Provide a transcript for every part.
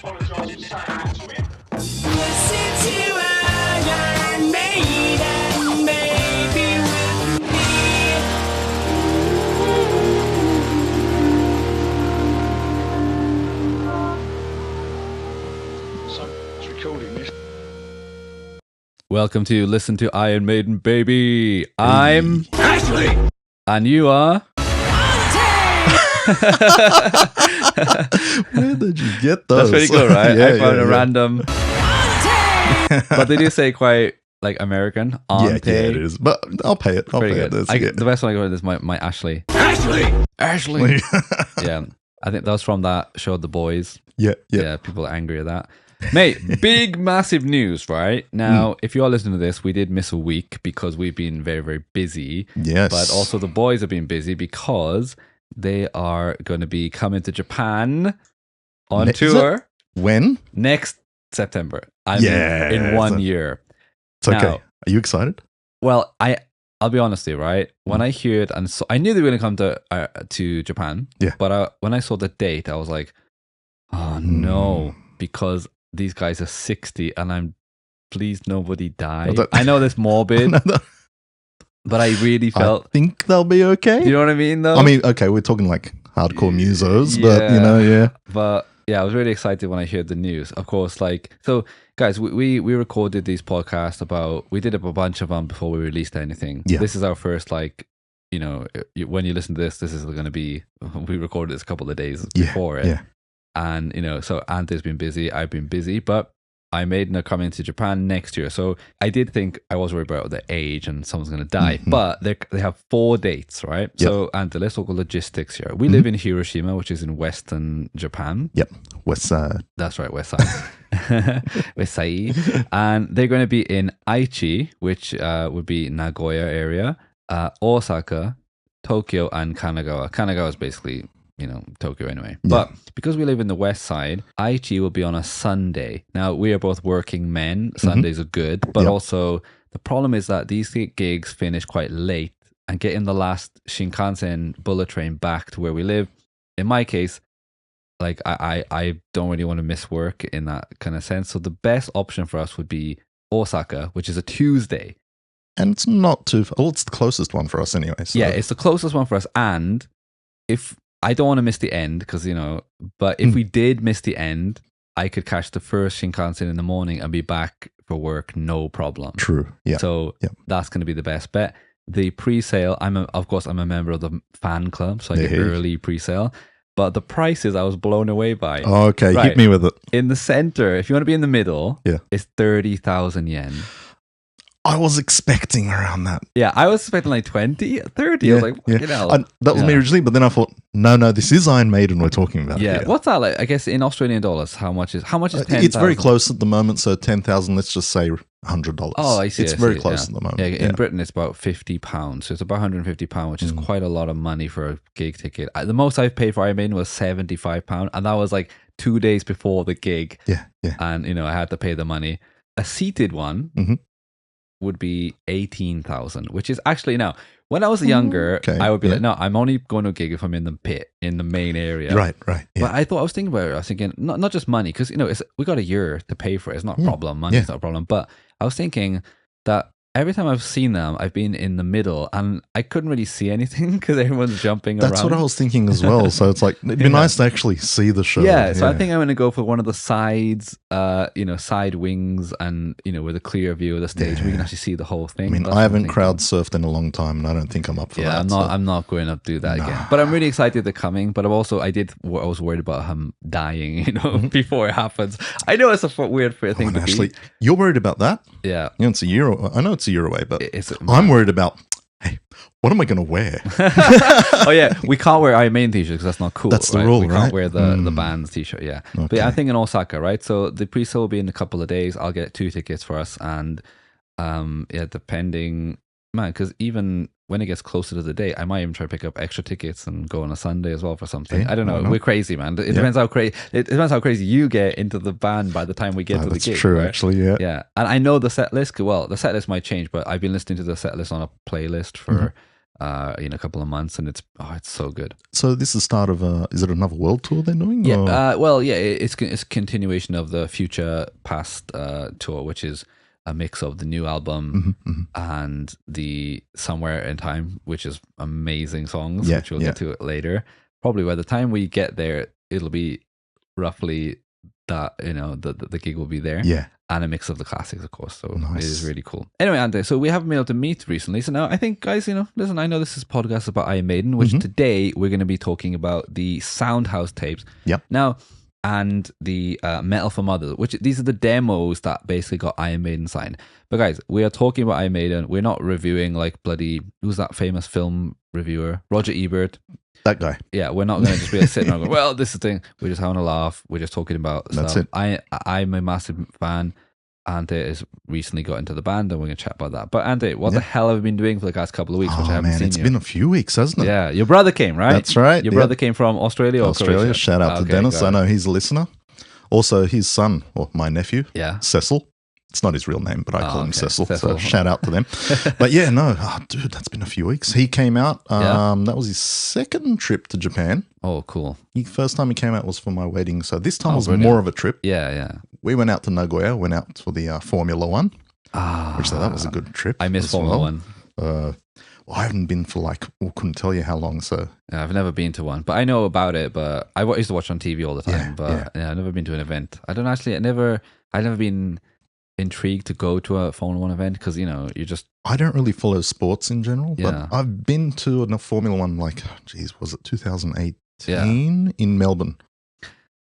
apologise for saying that to him. Listen to Iron Maiden, baby, with me. So, it's recording this. Welcome to Listen to Iron Maiden, baby. I'm Ashley! and you are. Where did you get those? That's pretty good, right? Yeah, I found a yeah. random, but they do say quite like American. Yeah, it is. But I'll pay it. I'll Pretty pay good. it. That's The best one I got is my Ashley. Ashley! Yeah, I think that was from that show, The Boys. yeah. Yeah, people are angry at that. Mate, big, massive news, right? Now, if you are listening to this, we did miss a week because we've been very, very busy. Yes. But also the boys have been busy because they are going to be coming to Japan on tour When? next September. Yeah, in 1 so- year. It's okay. Now- Are you excited? Well, I'll be honest with you, right? When I heard and so I knew they were going to come to Japan. Yeah. But when I saw the date, I was like, oh no, because these guys are 60 and please nobody die. Well, that- I know that's morbid, but I really I felt, think they'll be okay. you know what I mean though? I mean, okay, we're talking like hardcore musos, but you Yeah. know, yeah. But yeah, I was really excited when I heard the news. Of course, so guys, we recorded these podcasts we did a bunch of them before we released anything. Yeah. This is our first, when you listen to this is going to be, we recorded this a couple of days before it. Yeah. And, so Ante's been busy, I've been busy, but I Maiden are coming to Japan next year. So I did think I was worried about the age and someone's going to die, but they have 4 dates, right? Yep. So, Ante, let's talk logistics here. We live in Hiroshima, which is in Western Japan. Yep. West Side. That's right, West Side. West Side. And they're going to be in Aichi, which would be Nagoya area, Osaka, Tokyo, and Kanagawa. Kanagawa is basically, Tokyo anyway. Yeah. But because we live in the West Side, Aichi will be on a Sunday. Now, we are both working men. Sundays are good. But Yep. also, the problem is that these gigs finish quite late and getting the last Shinkansen bullet train back to where we live. In my case, I don't really want to miss work in that kind of sense. So the best option for us would be Osaka, which is a Tuesday. And it's not too well, it's the closest one for us anyway. So. Yeah, it's the closest one for us. And if I don't want to miss the end, because, but if we did miss the end, I could catch the first Shinkansen in the morning and be back for work, no problem. True. Yeah. So that's going to be the best bet. The pre-sale, of course, I'm a member of the fan club, so I get Yeah. early pre-sale. But the prices I was blown away by. Okay, Right. hit me with it. In the center, if you want to be in the middle, Yeah. it's 30,000 yen. I was expecting around that. Yeah, I was expecting like 20, 30. I was like, fucking hell. That was me Yeah. originally, but then I thought, no, this is Iron Maiden we're talking about. Yeah, here. what's that like? I guess in Australian dollars, how much is 10,000? It's very close at the moment, so 10,000, let's just say $100. Oh, I see. It's I very see, close yeah. at the moment. Yeah, in Britain it's about £50, so it's about £150, which is quite a lot of money for a gig ticket. The most I've paid for Iron Maiden was £75, and that was like 2 days before the gig. Yeah. And I had to pay the money. A seated one Mhm. would be 18,000, which is actually now. When I was younger, okay, I would be yeah. like, no, I'm only going to a gig if I'm in the pit, in the main area. Right. Yeah. But I was thinking about it. I was thinking, not just money, because we got a year to pay for it. It's not a problem. Money's not a problem. But I was thinking that every time I've seen them, I've been in the middle, and I couldn't really see anything because everyone's jumping around. That's what I was thinking as well. So it's like, it'd be nice to actually see the show. Yeah, so I think I'm going to go for one of the sides, side wings, and with a clear view of the stage. We can actually see the whole thing. I mean, That's I what I'm haven't thinking. crowd surfed in a long time, and I don't think I'm up for that. Yeah, I'm not going to do that again. But I'm really excited they're coming. But I was worried about him dying, before it happens. I know it's a weird thing And to actually, be. you're worried about that? Yeah. It's a year. I know it's a year away, but It's I'm worried about, hey, what am I going to wear? Oh yeah, we can't wear Iron Maiden t-shirts because that's not cool. That's the right? rule, We can't right? wear the band's t-shirt. Yeah, but Okay. I think in Osaka, right? So the pre-sale will be in a couple of days. I'll get 2 tickets for us, and depending, man, because even when it gets closer to the day, I might even try to pick up extra tickets and go on a Sunday as well for something. Yeah, I don't know. why not? We're crazy, man. It depends how crazy. It depends how crazy you get into the band by the time we get to the That's gig. true, right? actually, yeah. Yeah, and I know the set list. Well, the set list might change, but I've been listening to the set list on a playlist for in a couple of months, and it's so good. So this is the start of is it another world tour they're doing? Yeah, or- it's a continuation of the Future Past tour, which is a mix of the new album and the Somewhere in Time, which is amazing songs, Yeah, which we'll get to it later. Probably by the time we get there, it'll be roughly that, the gig will be there. Yeah. And a mix of the classics, of course. So Nice. it is really cool. Anyway, Ante, so we haven't been able to meet recently. So now I think, guys, listen, I know this is a podcast about Iron Maiden, which today we're going to be talking about the Soundhouse tapes. Yep. Now, and the Metal for Mothers, which these are the demos that basically got Iron Maiden signed. But guys, we are talking about Iron Maiden. We're not reviewing like bloody, who's that famous film reviewer? Roger Ebert. That guy. Yeah, we're not going to just be like sitting around going, well, this is the thing. We're just having a laugh. We're just talking about That's stuff. it. I'm a massive fan. Ante has recently got into the band, and we're going to chat about that. But Ante, what the hell have you been doing for the past couple of weeks, which I haven't seen it's you? been a few weeks, hasn't it? Yeah, your brother came, right? That's right. Your brother came from Australia or Croatia? Shout out to Dennis. got I it. know he's a listener. Also, his son, or my nephew, Yeah. Cecil. It's not his real name, but I call him okay. Cecil. Cecil. So shout out to them. But yeah, no, dude, that's been a few weeks. He came out. That was his second trip to Japan. Oh, cool. First time he came out was for my wedding. So this time Oh, was brilliant. more of a trip. Yeah. We went out to Nagoya, went out for the Formula One, Ah, which that was a good trip. I miss as Formula well. One. I haven't been for couldn't tell you how long. So Yeah, I've never been to one, but I know about it. But I used to watch on TV all the time. Yeah, but yeah, I've never been to an event. I've never been intrigued to go to a Formula One event because you just I don't really follow sports in general, Yeah. but I've been to a Formula One was it 2018 in Melbourne?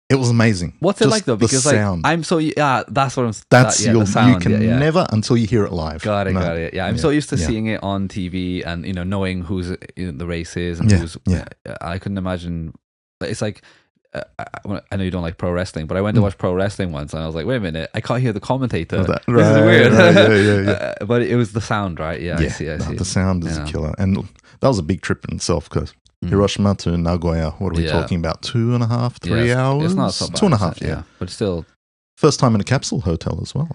It was amazing. What's it Just like though? the Because sound. I'm so that's what I'm. That's the you sound. can yeah. never until you hear it live. Got it, No. got it. Yeah, I'm so used to seeing it on TV and knowing who's in the races and Yeah, who's. yeah. I couldn't imagine. It's like I know you don't like pro wrestling, but I went to watch pro wrestling once and I was like, wait a minute, I can't hear the commentator. That- This is right, weird. right, yeah. But it was the sound, right? Yeah, I see. The sound is Yeah. a killer, and that was a big trip in itself because Hiroshima to Nagoya. What are we Yeah. talking about? 2.5, 3 Yeah, hours? It's not so bad. 2.5, is it? yeah. But still. First time in a capsule hotel as well.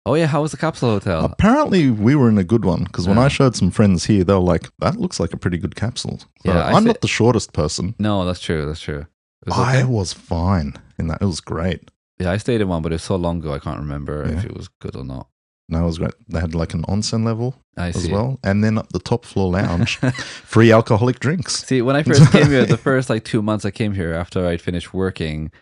Oh yeah, how was the capsule hotel? Apparently, we were in a good one because when Yeah. I showed some friends here, they were like, "That looks like a pretty good capsule." So Yeah, I I'm say- not the shortest person. No, that's true. That's true. It was I okay? was fine in that. It was great. Yeah, I stayed in one, but it was so long ago I can't remember Yeah. if it was good or not. No, it was great. They had like an onsen level I as see. well, and then up the top floor lounge, free alcoholic drinks. See, when I first came here, the first 2 months I came here after I'd finished working,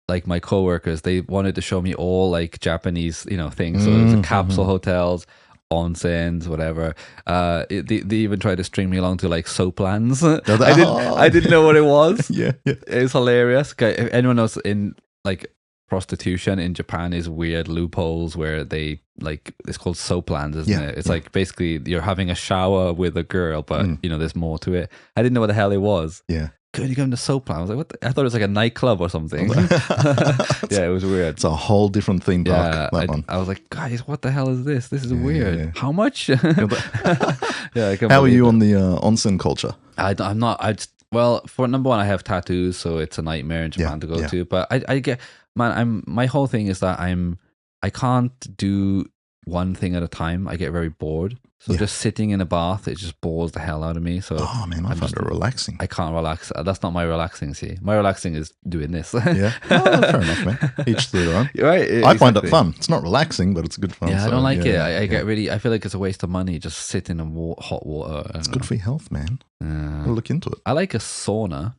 like my coworkers, they wanted to show me all like Japanese, things. So it was capsule hotels, onsens, whatever. They even tried to string me along to like soaplands. I didn't know what it was. Yeah. It's hilarious. Okay, if anyone knows in like prostitution in Japan is weird loopholes where they like it's called soaplands, isn't Yeah, it? It's like basically you're having a shower with a girl, but there's more to it. I didn't know what the hell it was. Yeah. Could you go into soapland? I was like, what? I thought it was like a nightclub or something. Yeah, it was weird. It's a whole different theme park, Yeah, that one. I was like, guys, what the hell is this? This is Yeah, weird. yeah. How much? Yeah, I can't How are believe you it. on the onsen culture? I'm not. Well, for number one, I have tattoos, so it's a nightmare in Japan to go yeah. to. But I get, man. My whole thing is that I can't do one thing at a time. I get very bored. So Yeah. just sitting in a bath, it just bores the hell out of me. So Oh man, I find it relaxing. I can't relax. That's not my relaxing. See, my relaxing is doing this. Yeah, oh, fair enough, man. Each to their own. Right. I find it exactly. fun. It's not relaxing, but it's good fun. Yeah, I so, don't like it. yeah, I get really. I feel like it's a waste of money just sitting in hot water. It's good for your health, man. Yeah. Gotta look into it. I like a sauna.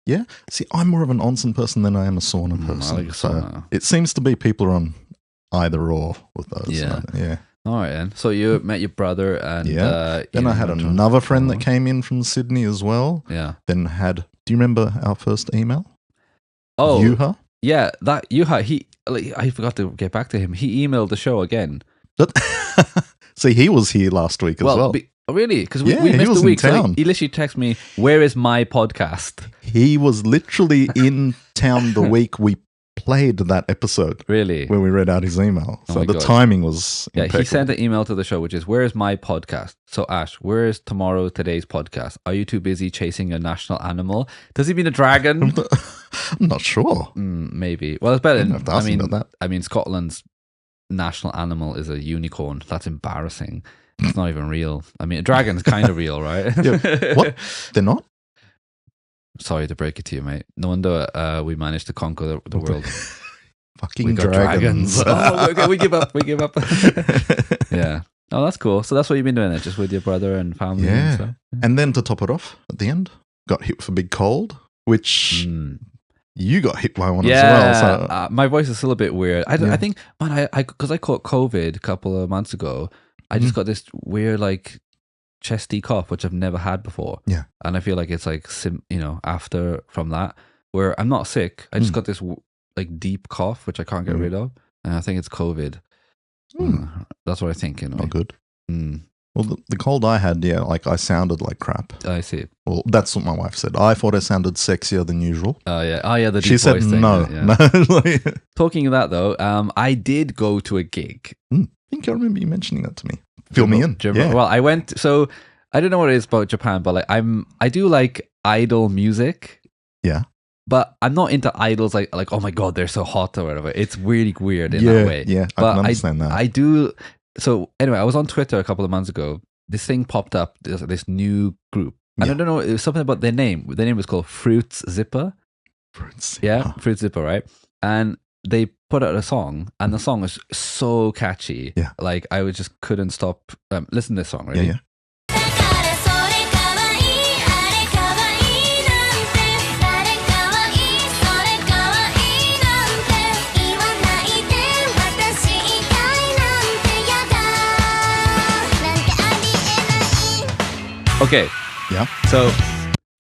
Yeah. See, I'm more of an onsen person than I am a sauna I person. like a So sauna. it seems to be people are on either or with those. Yeah. Yeah. All right, then. So you met your brother, and Yeah. Then you I had went to- another friend that came in from Sydney as well. Yeah. Then do you remember our first email? Oh, Yuha? yeah. That Yuha. I forgot to get back to him. He emailed the show again. See, he was here last week as well. Really? Because we Yeah, he missed was a in week. So town. he literally texted me, "Where is my podcast?" He was literally in town the week we played that episode Really? where we read out his email. Oh So my the God. timing was Yeah, impeccable. he sent an email to the show, which is, "Where is my podcast?" So Ash, where is today's podcast? Are you too busy chasing your national animal? Does he mean a dragon? I'm not sure. Maybe. Well, it's better. Didn't have to ask him about that. I mean, Scotland's national animal is a unicorn. That's embarrassing. It's not even real. I mean, a dragon's kind of real, right? Yeah. What? They're not? Sorry to break it to you, mate. No wonder we managed to conquer the world. Fucking We got dragons. Oh, okay, we give up. We give up. Yeah. Oh, that's cool. So that's what you've been doing there, just with your brother and family and Yeah. stuff? And then to top it off, at the end, got hit with a big cold, which you got hit by one as well. So. My voice is still a bit weird. I Yeah. think, man, because I caught COVID a couple of months ago, I just got this weird, like, chesty cough, which I've never had before. Yeah. And I feel like it's like, after from that, where I'm not sick. I just got this, like, deep cough, which I can't get rid of. And I think it's COVID. That's what I think. Anyway. Not good. Mm. Well, the cold I had, like I sounded like crap. I see. Well, that's what my wife said. I thought I sounded sexier than usual. Oh yeah. The deep She said voice thing, no. yeah. No. Talking of that though, I did go to a gig. I think I remember you mentioning that to me. Fill me in. Yeah. Well, I went. So I don't know what it is about Japan, but like I do like idol music. Yeah. But I'm not into idols like oh my god, they're so hot or whatever. It's really weird in that way. Yeah, but I can understand that. I do. So anyway, I was on Twitter a couple of months ago. This thing popped up. This new group, and I don't know. It was something about their name. Their name was called Fruits Zipper. Yeah, Fruits Zipper, right? And they put out a song, and the song was so catchy. Yeah, like I just couldn't stop. Listen to this song, right? Yeah. Okay. Yeah. So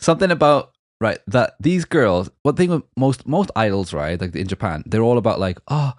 something about that these girls. One thing with most idols, right? Like in Japan, they're all about like, oh,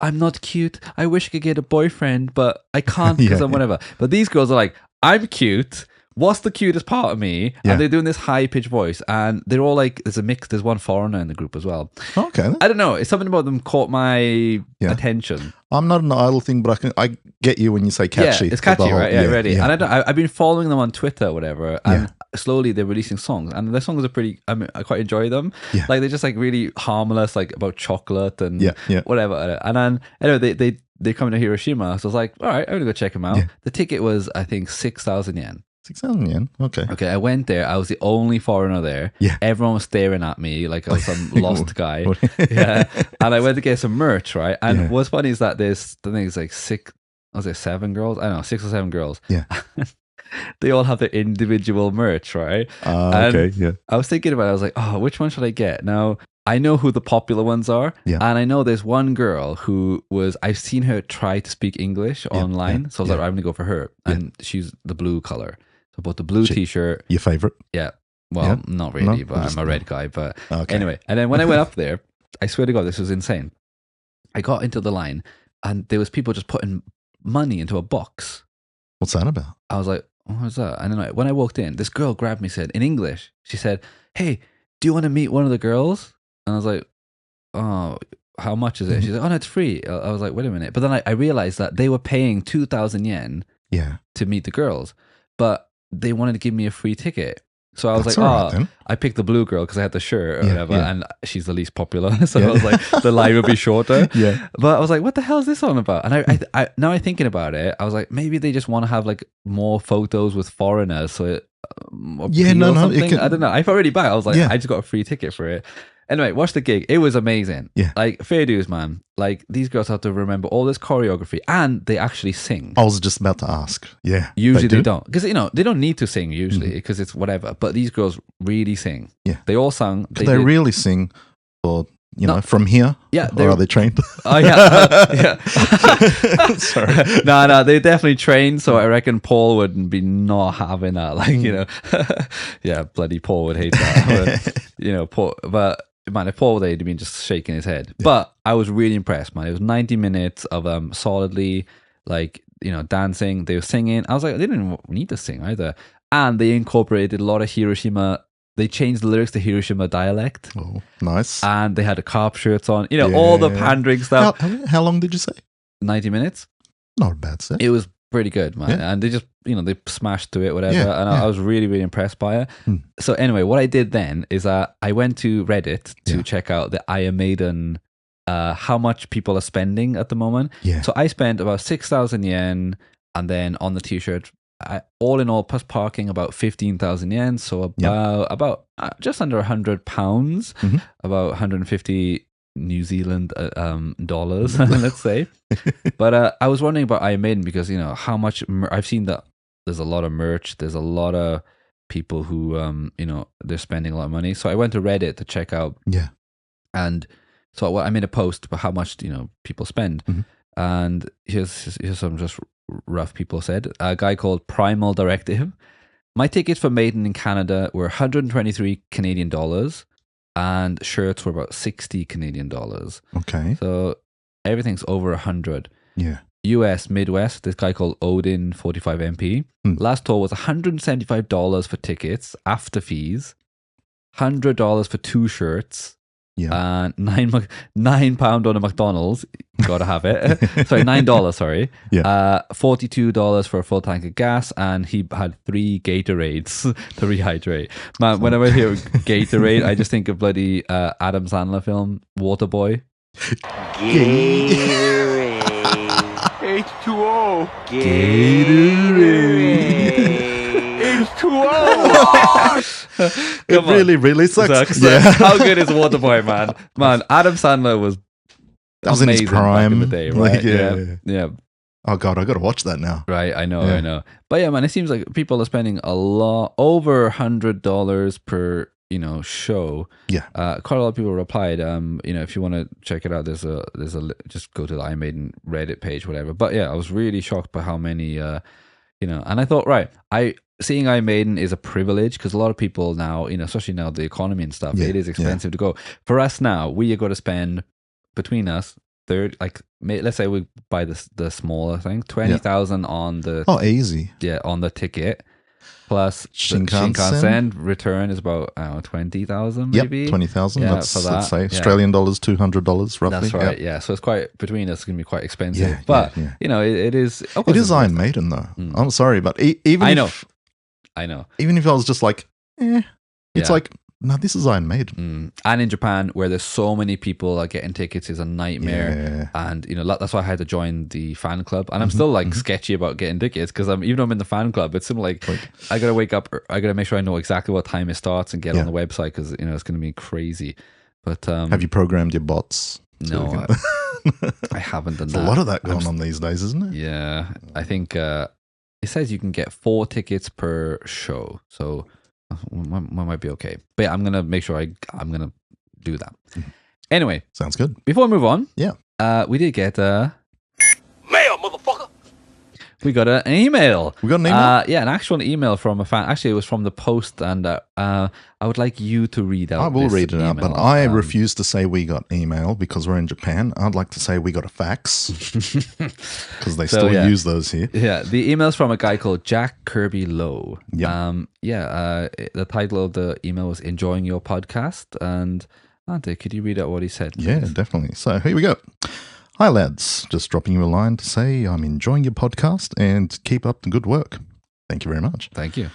I'm not cute. I wish I could get a boyfriend, but I can't because I'm whatever. But these girls are like, I'm cute. What's the cutest part of me? Yeah. And they're doing this high pitched voice, and they're all like, there's a mix. There's one foreigner in the group as well. Okay. I don't know. It's something about them caught my attention. I'm not an idol thing, but I get you when you say catchy. Yeah, it's catchy, right? Yeah, ready. Yeah. And I've been following them on Twitter or whatever, and slowly they're releasing songs, and their songs are pretty. I quite enjoy them. Yeah. Like they're just like really harmless, like about chocolate and whatever. And then anyway, they come to Hiroshima, so I was like, all right, I'm gonna go check them out. Yeah. The ticket was I think 6,000 yen. 6,000 yen. Okay. Okay, I went there. I was the only foreigner there. Yeah. Everyone was staring at me like I was some lost guy. Yeah. And I went to get some merch, right? And what's funny is that I think it's like 7 girls? I don't know, 6 or 7 girls. Yeah. They all have their individual merch, right? Okay, yeah. I was thinking about it. I was like, oh, which one should I get? Now, I know who the popular ones are. Yeah. And I know there's one girl who I've seen her try to speak English online. So I was like, I'm going to go for her. And she's the blue color. So I bought the blue t-shirt. Your favorite? Yeah. Well, not really, but I'm a red guy. But anyway. And then when I went up there, I swear to God, this was insane. I got into the line and there was people just putting money into a box. What's that about? I was like, what was that? I don't know. When I walked in, this girl grabbed me, said in English, she said, hey, do you want to meet one of the girls? And I was like, oh, how much is it? She said, oh, no, it's free. I was like, wait a minute. But then I realized that they were paying 2,000 yen to meet the girls, but they wanted to give me a free ticket. So I was like, I picked the blue girl because I had the shirt or whatever, and she's the least popular. So I was like, the line would be shorter. But I was like, what the hell is this on about? And I now I'm thinking about it, I was like, maybe they just want to have like more photos with foreigners. So it, I don't know. I felt really bad. I was like, I just got a free ticket for it. Anyway, watch the gig. It was amazing. Yeah. Like, fair dues, man. Like, these girls have to remember all this choreography and they actually sing. I was just about to ask. Yeah. Usually they don't. Because, they don't need to sing usually because it's whatever. But these girls really sing. Yeah. They all sung. They really sing for, from here? Yeah. Or are they trained? Oh, yeah. Sorry. No, they definitely trained. So I reckon Paul wouldn't be not having that. Like, yeah, bloody Paul would hate that. But, Paul, but... Man, if Paul were there, he'd been just shaking his head. Yeah. But I was really impressed, man. It was 90 minutes of solidly, dancing. They were singing. I was like, they didn't need to sing either. And they incorporated a lot of Hiroshima. They changed the lyrics to Hiroshima dialect. Oh, nice. And they had the carp shirts on. All the pandering stuff. How long did you say? 90 minutes. Not a bad set. It was pretty good, man. Yeah. And they just, they smashed through it, whatever. And I was really, really impressed by it. So anyway, what I did then is I went to Reddit to check out the Maiden, how much people are spending at the moment. Yeah. So I spent about 6,000 yen And then on the t-shirt, all in all, plus parking, about 15,000 yen. So about just under £100, Mhm. about 150 New Zealand dollars, let's say. But I was wondering about Iron Maiden because, you know, how much I've seen that there's a lot of merch. There's a lot of people who, you know, they're spending a lot of money. So I went to Reddit to check out. Yeah. And so I made a post about how much, you know, people spend. Mhm. And here's some just rough people said. A guy called Primal Directive. My tickets for Maiden in Canada were 123 Canadian dollars, and shirts were about 60 Canadian dollars. Okay. So everything's over 100. Yeah. US Midwest, this guy called Odin 45MP. Last tour was $175 for tickets after fees, $100 for 2 shirts. Yeah. And £9 on a McDonald's, gotta have it. Sorry, $9. Sorry. Yeah. $42 for a full tank of gas, and he had 3 Gatorades to rehydrate. Man, whenever I hear Gatorade, I just think of bloody Adam Sandler film Waterboy. Gatorade. H2O. H2O. It really sucks. Yeah. How good is Waterboy, man? Man, Adam Sandler was in his amazing prime. back in the day, right? Like, yeah. Oh God, I got to watch that now. Right, I know. But yeah, man, it seems like people are spending a lot, over $100 per, you know, show. Yeah. Quite a lot of people replied. You know, if you want to check it out, there's a just go to the Iron Maiden Reddit page, whatever. But yeah, I was really shocked by how many, you know, and I thought, right, seeing Iron Maiden is a privilege because a lot of people now, you know, especially now the economy and stuff, it is expensive to go. For us now, we are going to spend between us let's say we buy the smaller thing, 20,000 on the easy on the ticket, plus Shinkansen return is about 20,000 maybe. Yep, 20,000. Yeah, let's say yeah. Australian dollars, $200 roughly. That's right. Yep. Yeah, so it's quite between us. It's gonna be quite expensive. Yeah, but yeah. you know, it is. It is Iron Maiden though. I'm sorry, but even I know. Even if I was just like, it's Yeah. like, no, this is Iron Maiden. And in Japan, where there's so many people are getting tickets, is a nightmare. Yeah. And you know, that's why I had to join the fan club. And I'm still like sketchy about getting tickets because even though I'm in the fan club, it's still like I gotta wake up. I gotta make sure I know exactly what time it starts and get on the website because you know it's gonna be crazy. But have you programmed your bots? No, I haven't done that. There's a lot of that going on these days, isn't it? Yeah, I think it says you can get 4 tickets per show, so we might be okay. But yeah, I'm gonna make sure I'm gonna do that. Anyway, sounds good. Before we move on, we did get mail, motherfucker. We got an email. We got an email? Yeah, an actual email from a fan. Actually, it was from the post, and I would like you to read out. I will read it out, email. but I refuse to say we got email because we're in Japan. I'd like to say we got a fax because they still use those here. Yeah, the email's from a guy called Jack Kirby Lowe. Yep. The title of the email was "Enjoying Your Podcast," and Ante, could you read out what he said? Please? Yeah, definitely. So here we go. Hi, lads. Just dropping you a line to say I'm enjoying your podcast and keep up the good work. Thank you very much. Thank you.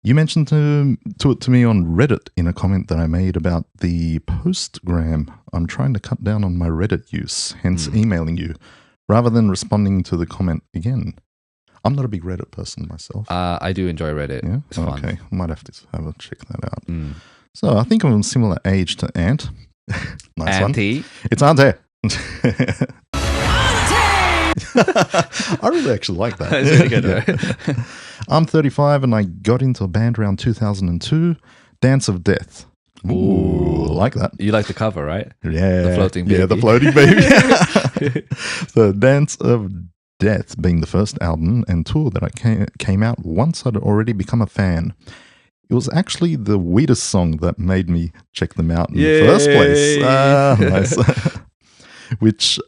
You mentioned it to me on Reddit in a comment that I made about the postgram. I'm trying to cut down on my Reddit use, hence emailing you, rather than responding to the comment again. I'm not a big Reddit person myself. I do enjoy Reddit. Yeah? It's fun. Okay, I might have to have a check that out. So I think I'm a similar age to Ant. Nice Auntie. one. It's Ante. I really actually like that. That's really good, right? I'm 35 and I got into a band around 2002, Dance of Death. Ooh, like that. You like the cover, right? Yeah. The floating baby. Yeah, the floating baby. The Dance of Death being the first album and tour that I came out once I'd already become a fan. It was actually the weirdest song that made me check them out in the first place. Nice. Which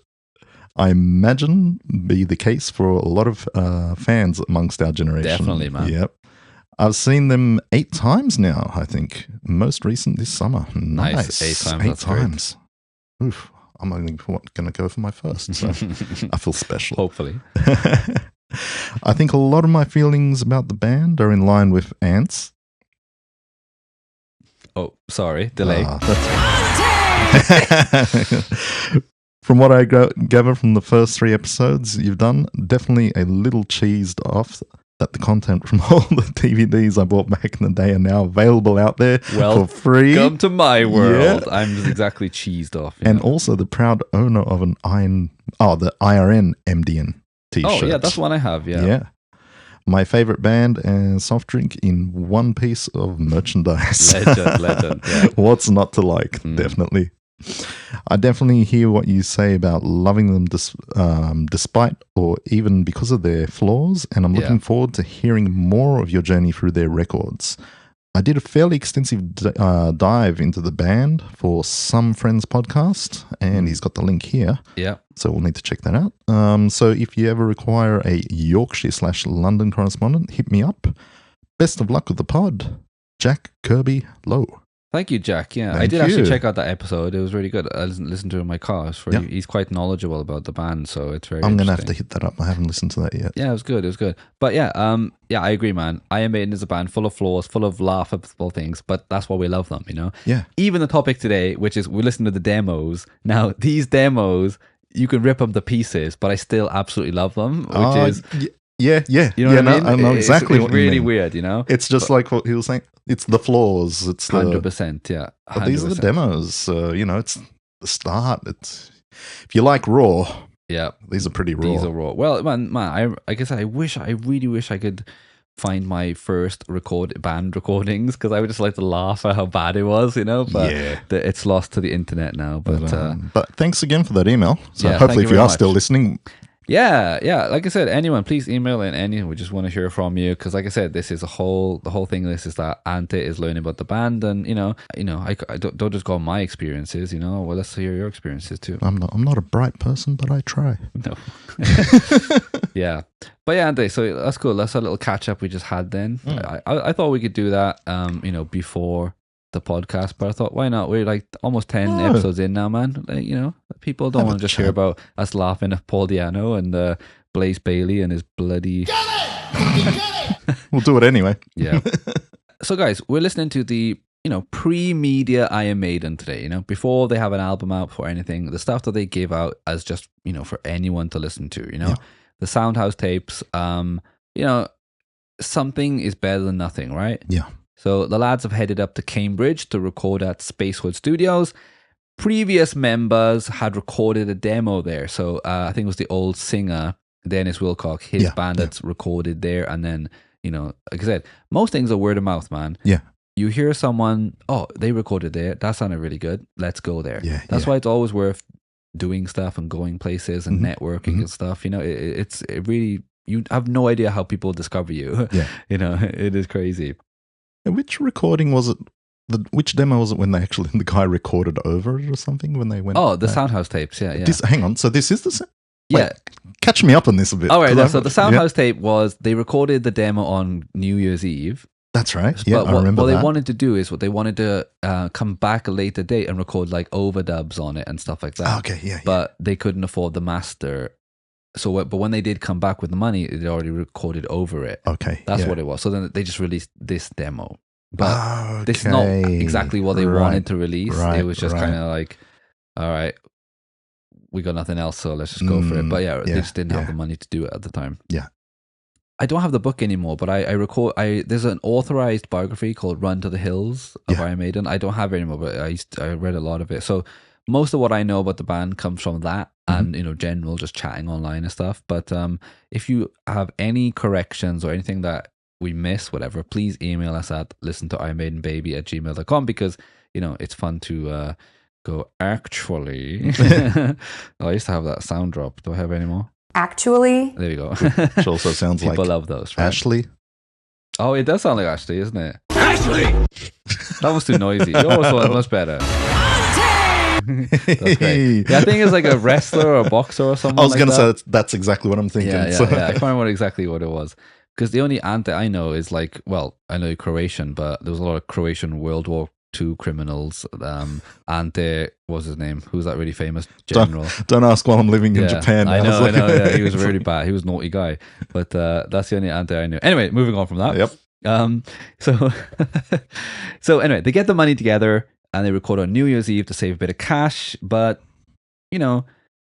I imagine be the case for a lot of fans amongst our generation. Definitely, man. Yep. I've seen them 8 times now, I think. Most recent this summer. Nice. 8 times. 8 That's times. Great. Oof. I'm only going to go for my first, so I feel special. Hopefully. I think a lot of my feelings about the band are in line with Ant's. Oh, sorry. Delay. That's From what I gather from the first 3 episodes you've done, definitely a little cheesed off that the content from all the DVDs I bought back in the day are now available out there for free. Come to my world. Yeah. I'm just exactly cheesed off. And also the proud owner of the IRN MDN t-shirt. Oh, yeah, that's one I have, yeah. My favorite band and soft drink in one piece of merchandise. Legend, yeah. What's not to like? Definitely. I definitely hear what you say about loving them despite or even because of their flaws, and I'm looking forward to hearing more of your journey through their records. I did a fairly extensive dive into the band for Some Friends podcast, and he's got the link here. Yeah. So we'll need to check that out. So if you ever require a Yorkshire/London correspondent, hit me up. Best of luck with the pod. Jack Kirby Lowe. Thank you, Jack. Yeah, I Thank did actually you. check out that episode. It was really good. I listened to it in my car. He's quite knowledgeable about the band, so it's very I'm going to have interesting. to hit that up. I haven't listened to that yet. Yeah, it was good. It was good. But yeah, I agree, man. Iron Maiden is a band full of flaws, full of laughable things, but that's why we love them, you know? Yeah. Even the topic today, which is we listen to the demos. Now, these demos, you can rip them to pieces, but I still absolutely love them, which is... Yeah. You know what I mean? I know exactly it's what you really mean. weird, you know? It's just like what he was saying. It's the flaws. It's the 100%, yeah. 100%. But these are the demos. It's the start. It's if you like raw. Yeah, these are pretty raw. These are raw. Well, man, I guess I really wish I could find my first band recordings, because I would just like to laugh at how bad it was, you know. But it's lost to the internet now. But thanks again for that email. So yeah, hopefully, if you are much. still listening. Yeah. Like I said, anyone, please email in. Anyone, we just want to hear from you, because, like I said, this is the whole thing. This is that Ante is learning about the band, and I don't just go on my experiences. Well, let's hear your experiences too. I'm not a bright person, but I try. No. Yeah, but yeah, Ante. So that's cool. That's a little catch up we just had then. I thought we could do that. Before the podcast, but I thought, why not? We're like almost 10 episodes in now, man. People don't want to just hear about us laughing at Paul Diano and Blaze Bailey and his bloody... We'll do it anyway. Yeah. So guys, we're listening to the pre-media Iron Maiden today, before they have an album out, for anything, the stuff that they give out as just for anyone to listen to, the Soundhouse tapes. Something is better than nothing, right? Yeah. So the lads have headed up to Cambridge to record at Spacewood Studios. Previous members had recorded a demo there. So I think it was the old singer, Dennis Wilcock, his band that's recorded there. And then, like I said, most things are word of mouth, man. Yeah. You hear someone, oh, they recorded there. That sounded really good. Let's go there. Yeah. That's why it's always worth doing stuff and going places and networking and stuff. It really, you have no idea how people discover you. Yeah. It is crazy. Which recording was it? Which demo was it when the guy recorded over it or something when they went? Oh, the Soundhouse tapes. Yeah. Hang on. So this is the yeah. Catch me up on this a bit. All right. So the Soundhouse tape was they recorded the demo on New Year's Eve. That's right. Yeah, but I remember what that. they wanted to do is they wanted to come back a later date and record like overdubs on it and stuff like that. Okay. Yeah. But they couldn't afford the master. So, but when they did come back with the money, they already recorded over it. Okay. That's what it was. So then they just released this demo. But this is not exactly what they wanted to release. It was just kind of like, all right, we got nothing else, so let's just go for it. But they just didn't have the money to do it at the time. Yeah. I don't have the book anymore, but there's an authorized biography called Run to the Hills of Iron Maiden. I don't have it anymore, but I read a lot of it. So most of what I know about the band comes from that and, general just chatting online and stuff. But if you have any corrections or anything that we miss, whatever, please email us at listentironmaidenbaby@gmail.com, because it's fun to go, actually. I used to have that sound drop. Do I have any more? Actually, There we go. Which also sounds like People love those, right? Ashley. Oh, it does sound like Ashley, isn't it? Ashley! That was too noisy. Yours was much better. That's great. Yeah, I think it's like a wrestler or a boxer or something. I was like going to that. say that's exactly what I'm thinking. Yeah. So- I can't remember exactly what it was. Because the only Ante I know is like, well, I know Croatian, but there was a lot of Croatian World War II criminals. Ante, what was his name? Who's that really famous general? Don't ask while I'm living in Japan. I know. Yeah, he was It's really like- bad. He was a naughty guy. But that's the only Ante I knew. Anyway, moving on from that. Yep. So anyway, they get the money together and they record on New Year's Eve to save a bit of cash. But,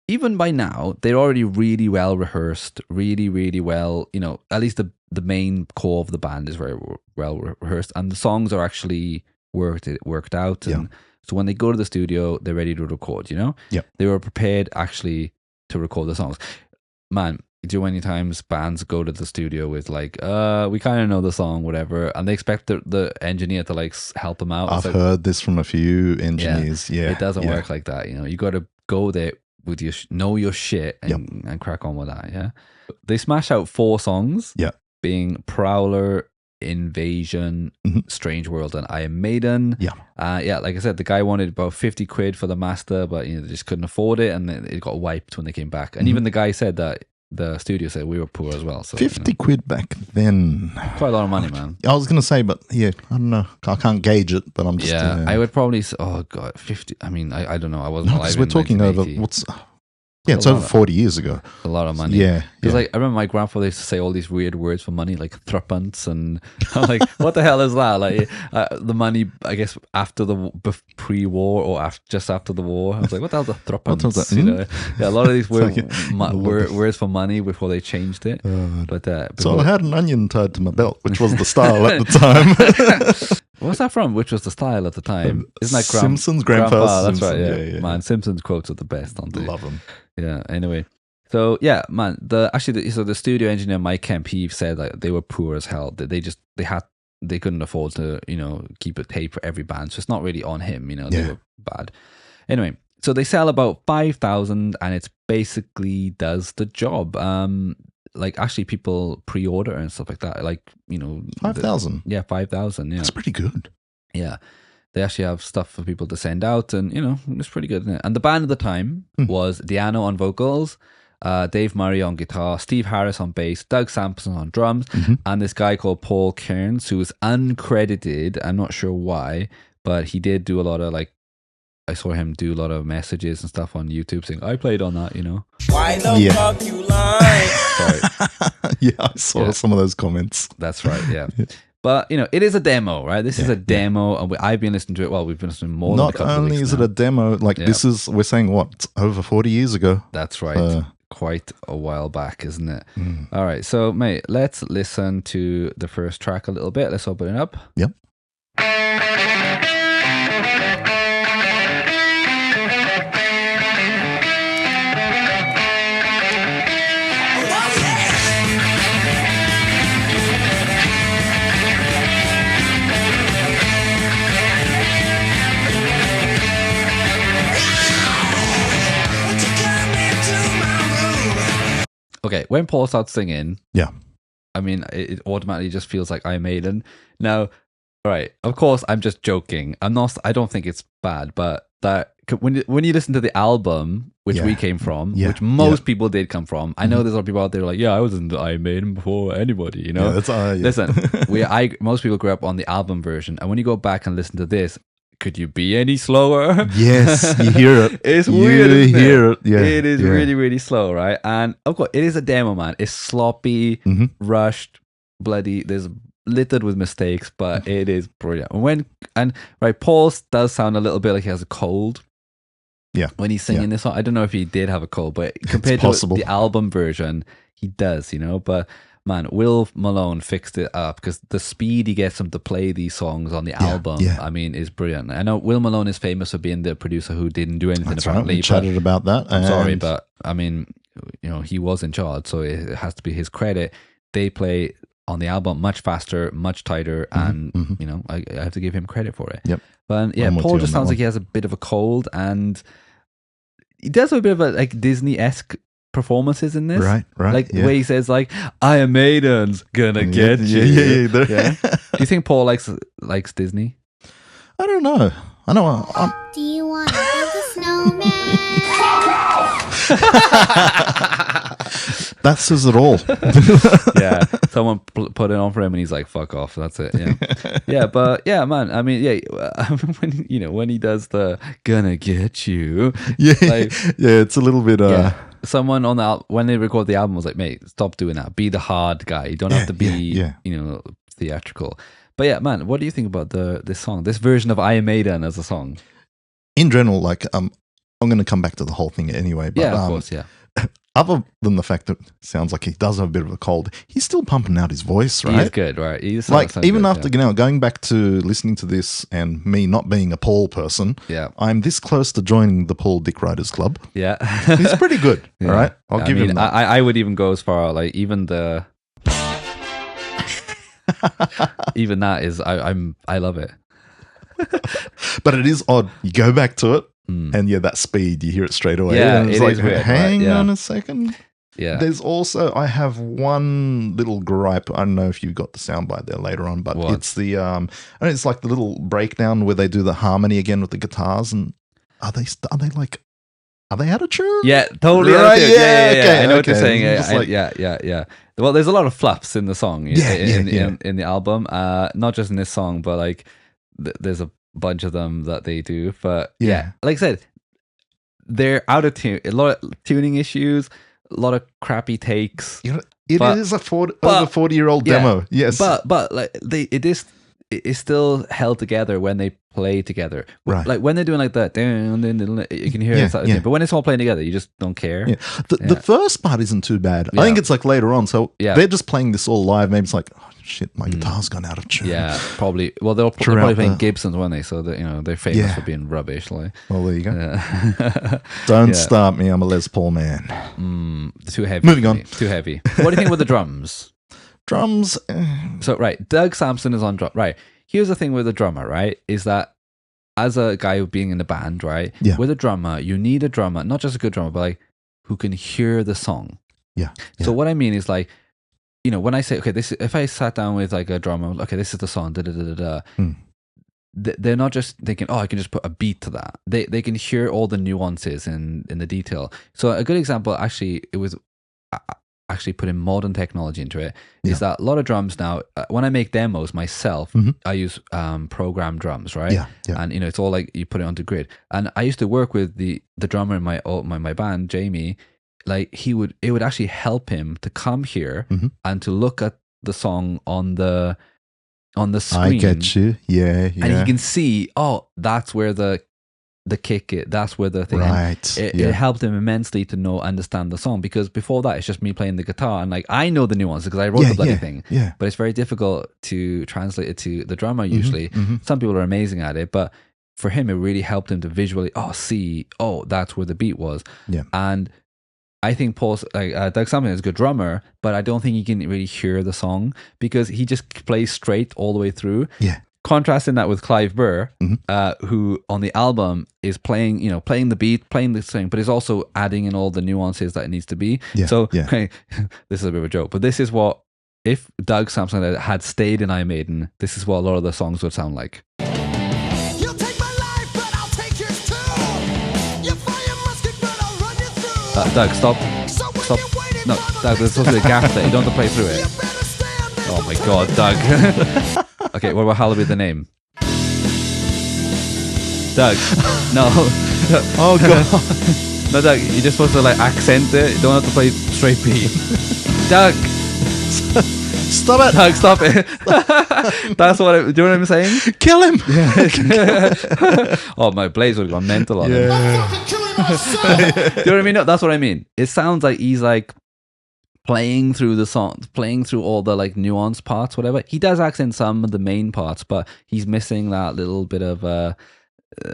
even by now, they're already really well rehearsed, really, really well, at least the main core of the band is very well rehearsed, and the songs are actually worked out. And so when they go to the studio, they're ready to record, Yeah. They were prepared actually to record the songs. Man, do many times bands go to the studio with like, we kind of know the song, whatever, and they expect the engineer to like help them out. I've heard this from a few engineers. Yeah. It doesn't work like that. You got to go there with your know your shit and crack on with that. Yeah, they smash out 4 songs. Yeah, being Prowler, Invasion, Strange World, and I Am Maiden. Yeah, like I said, the guy wanted about 50 quid for the master, but they just couldn't afford it, and it got wiped when they came back. And even the guy said that the studio said we were poor as well. So 50 quid back then. Quite a lot of money, man. I was going to say, but yeah, I don't know. I can't gauge it, but I'm just... I would probably say, oh God, 50. I mean, I don't know. I wasn't alive. Because we're talking over... it's over 40 years ago. A lot of money. Yeah. Because like, I remember my grandfather used to say all these weird words for money, like threepence, and I'm like, what the hell is that? Like the money, I guess, after the pre-war or just after the war. I was like, what the hell's a threepence? A lot of these words for money before they changed it. So I had an onion tied to my belt, which was the style at the time. What's that from? Which was the style at the time? Isn't that Simpsons? Grandpa That's Simpson. right. Yeah. Man, Simpsons quotes are the best, aren't they? Love them. Yeah. Anyway, so yeah, man. The studio engineer Mike Kemp said that they were poor as hell. That they couldn't afford to keep a tape for every band. So it's not really on him. They were bad. Anyway, so they sell about 5,000, and it's basically does the job. Like actually, people pre-order and stuff like that. Like 5,000. 5,000. Yeah, that's pretty good. Yeah. They actually have stuff for people to send out, and it's pretty good, isn't it? And the band at the time was Diano on vocals, Dave Murray on guitar, Steve Harris on bass, Doug Sampson on drums, and this guy called Paul Kearns, who was uncredited. I'm not sure why, but he did do a lot of I saw him do a lot of messages and stuff on YouTube saying, I played on that, Why the fuck you lying? Sorry. Yeah, I saw some of those comments. That's right, yeah. But, it is a demo, right? This is a demo, and I've been listening to it. Well, we've been listening more than a couple of weeks. Not only is it a demo, we're saying what, over 40 years ago? That's right. Quite a while back, isn't it? All right, so, mate, let's listen to the first track a little bit. Let's open it up. Yep. Okay, when Paul starts singing, I mean, it automatically just feels like I'm Maiden. Now, all right, of course, I'm just joking. I don't think it's bad, but that when you listen to the album, which we came from, which most people did come from, I know there's a lot of people out there like, I was into Iron Maiden before anybody, Listen, most people grew up on the album version, and when you go back and listen to this, could you be any slower? Yes, you hear it. It's weird. You hear it. Yeah, it is really, really slow, right? And of course, it is a demo, man. It's sloppy, rushed, bloody. There's littered with mistakes, but it is brilliant. Paul does sound a little bit like he has a cold. Yeah, when he's singing this song, I don't know if he did have a cold, but compared to the album version, he does. But man, Will Malone fixed it up because the speed he gets him to play these songs on the album, I mean, is brilliant. I know Will Malone is famous for being the producer who didn't do anything. That's apparently. Right. We chatted about that. I'm sorry, but I mean, he was in charge, so it has to be his credit. They play on the album much faster, much tighter, and I have to give him credit for it. Yep. But Paul just sounds like he has a bit of a cold, and he does have a bit of a Disney-esque performances in this, right? Like the way he says, like, "I am Maiden's gonna get you." Yeah. Do you think Paul likes Disney? I don't know. I know. Do you want to build a snowman? That says it all. Yeah, someone put it on for him, and he's like, "Fuck off." That's it. Yeah, but yeah, man. I mean, when he does the "gonna get you," it's a little bit. Someone on the when they record the album was like, "Mate, stop doing that. Be the hard guy. You don't have to be, theatrical." But yeah, man, what do you think about this song, this version of "I Am Maiden" as a song? In general, I'm going to come back to the whole thing anyway. But, Yeah, of course, yeah. Other than the fact that it sounds like he does have a bit of a cold, he's still pumping out his voice, right? He's good, right? He's Like, even good, after, going back to listening to this and me not being a Paul person, yeah. I'm this close to joining the Paul Dick Writers Club. Yeah. He's pretty good, Yeah. all right? I'll give him that. I would even go as far, like, even the... even that is... I love it. But it is odd. You go back to it, and that speed, you hear it straight away. Yeah, and it's it like, is weird, hang right? Yeah. on a second. Yeah. There's also, I have one little gripe. I don't know if you got the soundbite there later on, but What? it's the, it's like the little breakdown where they do the harmony again with the guitars. And are they out of tune? Yeah, totally. Right, Yeah. okay, I know what you're okay. saying. It's just like- Yeah. Well, there's a lot of fluffs in the song. Yeah. In the album. Not just in this song, but like there's a bunch of them that they do. But yeah, like I said, they're out of tune. A lot of tuning issues. A lot of crappy takes. It But- is over 40-year-old Yeah, demo. Yes. But like it is still held together when they play together. Right. Like when they're doing like that, you can hear it. Yeah. But when it's all playing together, you just don't care. Yeah. The first part isn't too bad. Yeah. I think it's like later on. So Yeah. they're just playing this all live. Maybe it's like, oh shit, my guitar's gone out of tune. Yeah, probably. Well, they're Throughout probably playing the- Gibsons, weren't they? So that they're famous Yeah. for being rubbish. Like, Well, there you go. yeah. Don't Yeah. start me. I'm a Les Paul man. Too heavy. Moving for on. me. Too heavy. What do you think with the drums? Drums. So right, Doug Sampson is on drum. Right, here's the thing with the drummer. Right, is that as a guy being in a band, right? Yeah. With a drummer, you need a drummer, not just a good drummer, but like who can hear the song. Yeah. So what I mean is like, when I say, okay, if I sat down with like a drummer, okay, this is the song, they're not just thinking, oh, I can just put a beat to that. They can hear all the nuances in the detail. So a good example, actually, it was actually putting modern technology into it, is that a lot of drums now, when I make demos myself, I use program drums, right? Yeah, yeah. And it's all like you put it onto grid. And I used to work with the drummer in my band, Jamie. Like it would actually help him to come here and to look at the song on the screen. I get you. Yeah. And he can see, oh, that's where the kick is. That's where the thing. Right. It helped him immensely to understand the song, because before that it's just me playing the guitar and like I know the nuances because I wrote the bloody thing. Yeah. But it's very difficult to translate it to the drummer usually. Some people are amazing at it, but for him it really helped him to visually that's where the beat was. Yeah. And I think Doug Sampson is a good drummer, but I don't think he can really hear the song because he just plays straight all the way through. Yeah. Contrasting that with Clive Burr, who on the album is playing the beat, playing the thing, but is also adding in all the nuances that it needs to be. Yeah, So yeah. this is a bit of a joke, but this is what, if Doug Sampson had stayed in Maiden, this is what a lot of the songs would sound like. You'll take my life, but I'll take yours too. You fire musket, but I'll run you through. Doug, stop. So when Stop. you're waiting No, for the Doug, there's supposed to be a gap there. You don't have to play through you it. better stand there. Oh my God, Doug. Okay, what about Halloween the name? Doug, no. Oh god. No, Doug, you're just supposed to like accent it. You don't have to play straight beat. Doug, Stop it. Doug, stop it. That's what do you know what I'm saying? Kill him. Oh, my Blaze would have gone mental on him. Yeah. Fucking killing myself. Do you know what I mean? No, that's what I mean. It sounds like he's like playing through the song, playing through all the like nuanced parts, whatever. He does accent some of the main parts, but he's missing that little bit of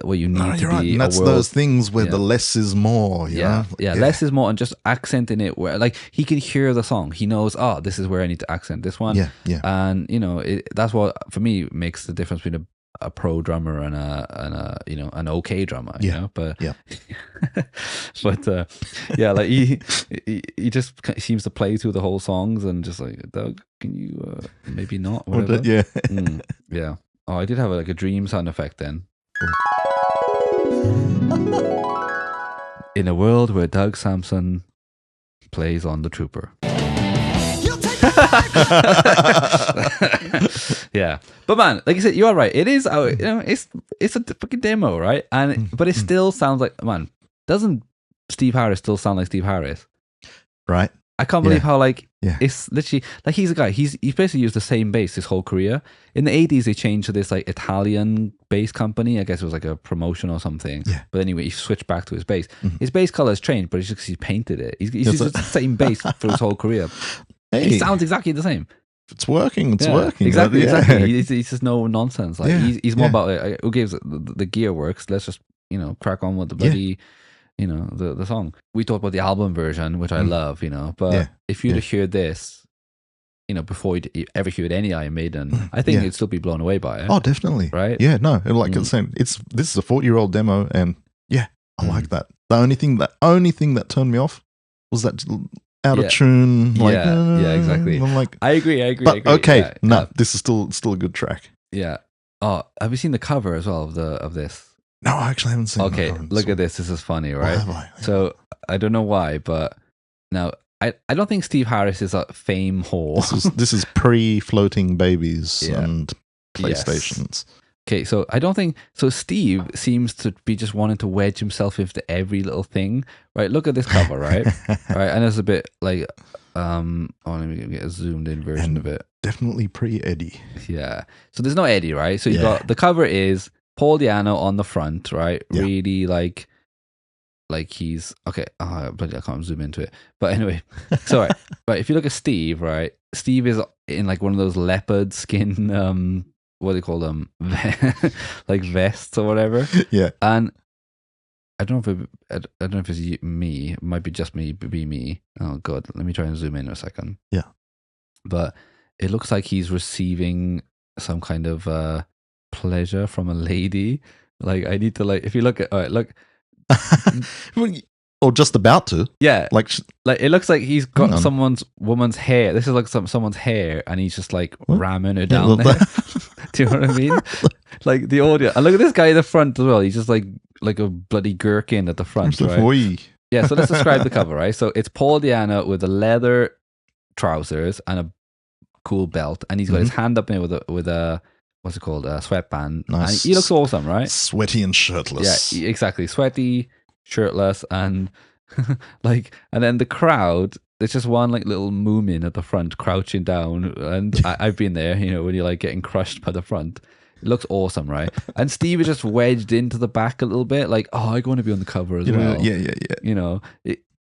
what you need No, to you're be. right. And that's a world. those things where Yeah. the less is more. You know? Less is more, and just accenting it where like he can hear the song. He knows, this is where I need to accent this one. Yeah. And that's what for me makes the difference between a pro drummer and an okay drummer. Yeah. But Yeah. but like he just seems to play through the whole songs and just like, Doug, can you maybe not? Whatever. Yeah. Yeah. Oh, I did have like a dream sound effect then. In a world where Doug Sampson plays on the Trooper. You'll take my life. Yeah, but man, like you said, you are right. It is out. It's a fucking demo, right? And but it still sounds like, man. Doesn't Steve Harris still sound like Steve Harris? Right. I can't believe how like Yeah. it's literally like he's a guy. He's basically used the same bass his whole career. In the 80s, they changed to this like Italian bass company. I guess it was like a promotion or something. Yeah. But anyway, he switched back to his bass. His bass color has changed, but it's just because he painted it. He's used the same bass for his whole career. Hey, It sounds exactly the same. it's working. It's Yeah, working. Exactly. Yeah. Exactly. He's just no nonsense. Like Yeah, he's more yeah. about like, who gives the gear works. Let's just crack on with the bloody. The song. We talked about the album version, which I love, but Yeah, if you'd yeah. have heard this, before you ever heard any Iron Maiden, I think Yeah. you'd still be blown away by it. Oh, definitely. Right? Yeah. No. Like I'm saying, this is a 40-year-old demo, and yeah, I like that. The only thing that turned me off was that out of Yeah. tune. Like, Yeah, exactly. I'm like, I agree. but okay, Yeah, no, this is still a good track. yeah. Oh, have you seen the cover as well of this? No, I actually haven't seen. Okay, that. look at this. This is funny, Well, right? have I? So I don't know why, but now I don't think Steve Harris is a fame whore. This is pre-floating babies Yeah. and Yes. PlayStations. Okay, so I don't think so. Steve seems to be just wanting to wedge himself into every little thing, right? Look at this cover, right? Right, and it's a bit like, let me get a zoomed in version of it. Definitely pre-Eddie. Yeah. So there's no Eddie, right? So you Yeah. got the cover is Paul Di'Anno on the front, right? Yeah. Really like he's okay. Bloody, I can't zoom into it. But anyway, so right. If you look at Steve, right? Steve is in like one of those leopard skin, what do they call them? Like vests or whatever. Yeah. And I don't know if it's me. It might be just me. Be me. Oh god, let me try and zoom in a second. Yeah. But it looks like he's receiving some kind of pleasure from a lady. Like I need to like if you look at look Or just about to. yeah Like, it looks like he's Hang got on. woman's hair. This is like someone's hair, and he's just like What? ramming her Yeah, down well, there. Do you know what I mean? Like the audio. And look at this guy at the front as well. He's just like a bloody gherkin at the front, right? Oi. Yeah, so let's describe the cover, right? So it's Paul Di'Anno with the leather trousers and a cool belt, and he's got his hand up in it with a what's it called, a sweatband. Nice. And he looks awesome, right? Sweaty and shirtless. Yeah, exactly. Sweaty, shirtless, and like, and then the crowd. There's just one like little moomin at the front, crouching down, and I've been there. When you're like getting crushed by the front. It looks awesome, right? And Steve is just wedged into the back a little bit, like, oh, I want to be on the cover as well. Yeah.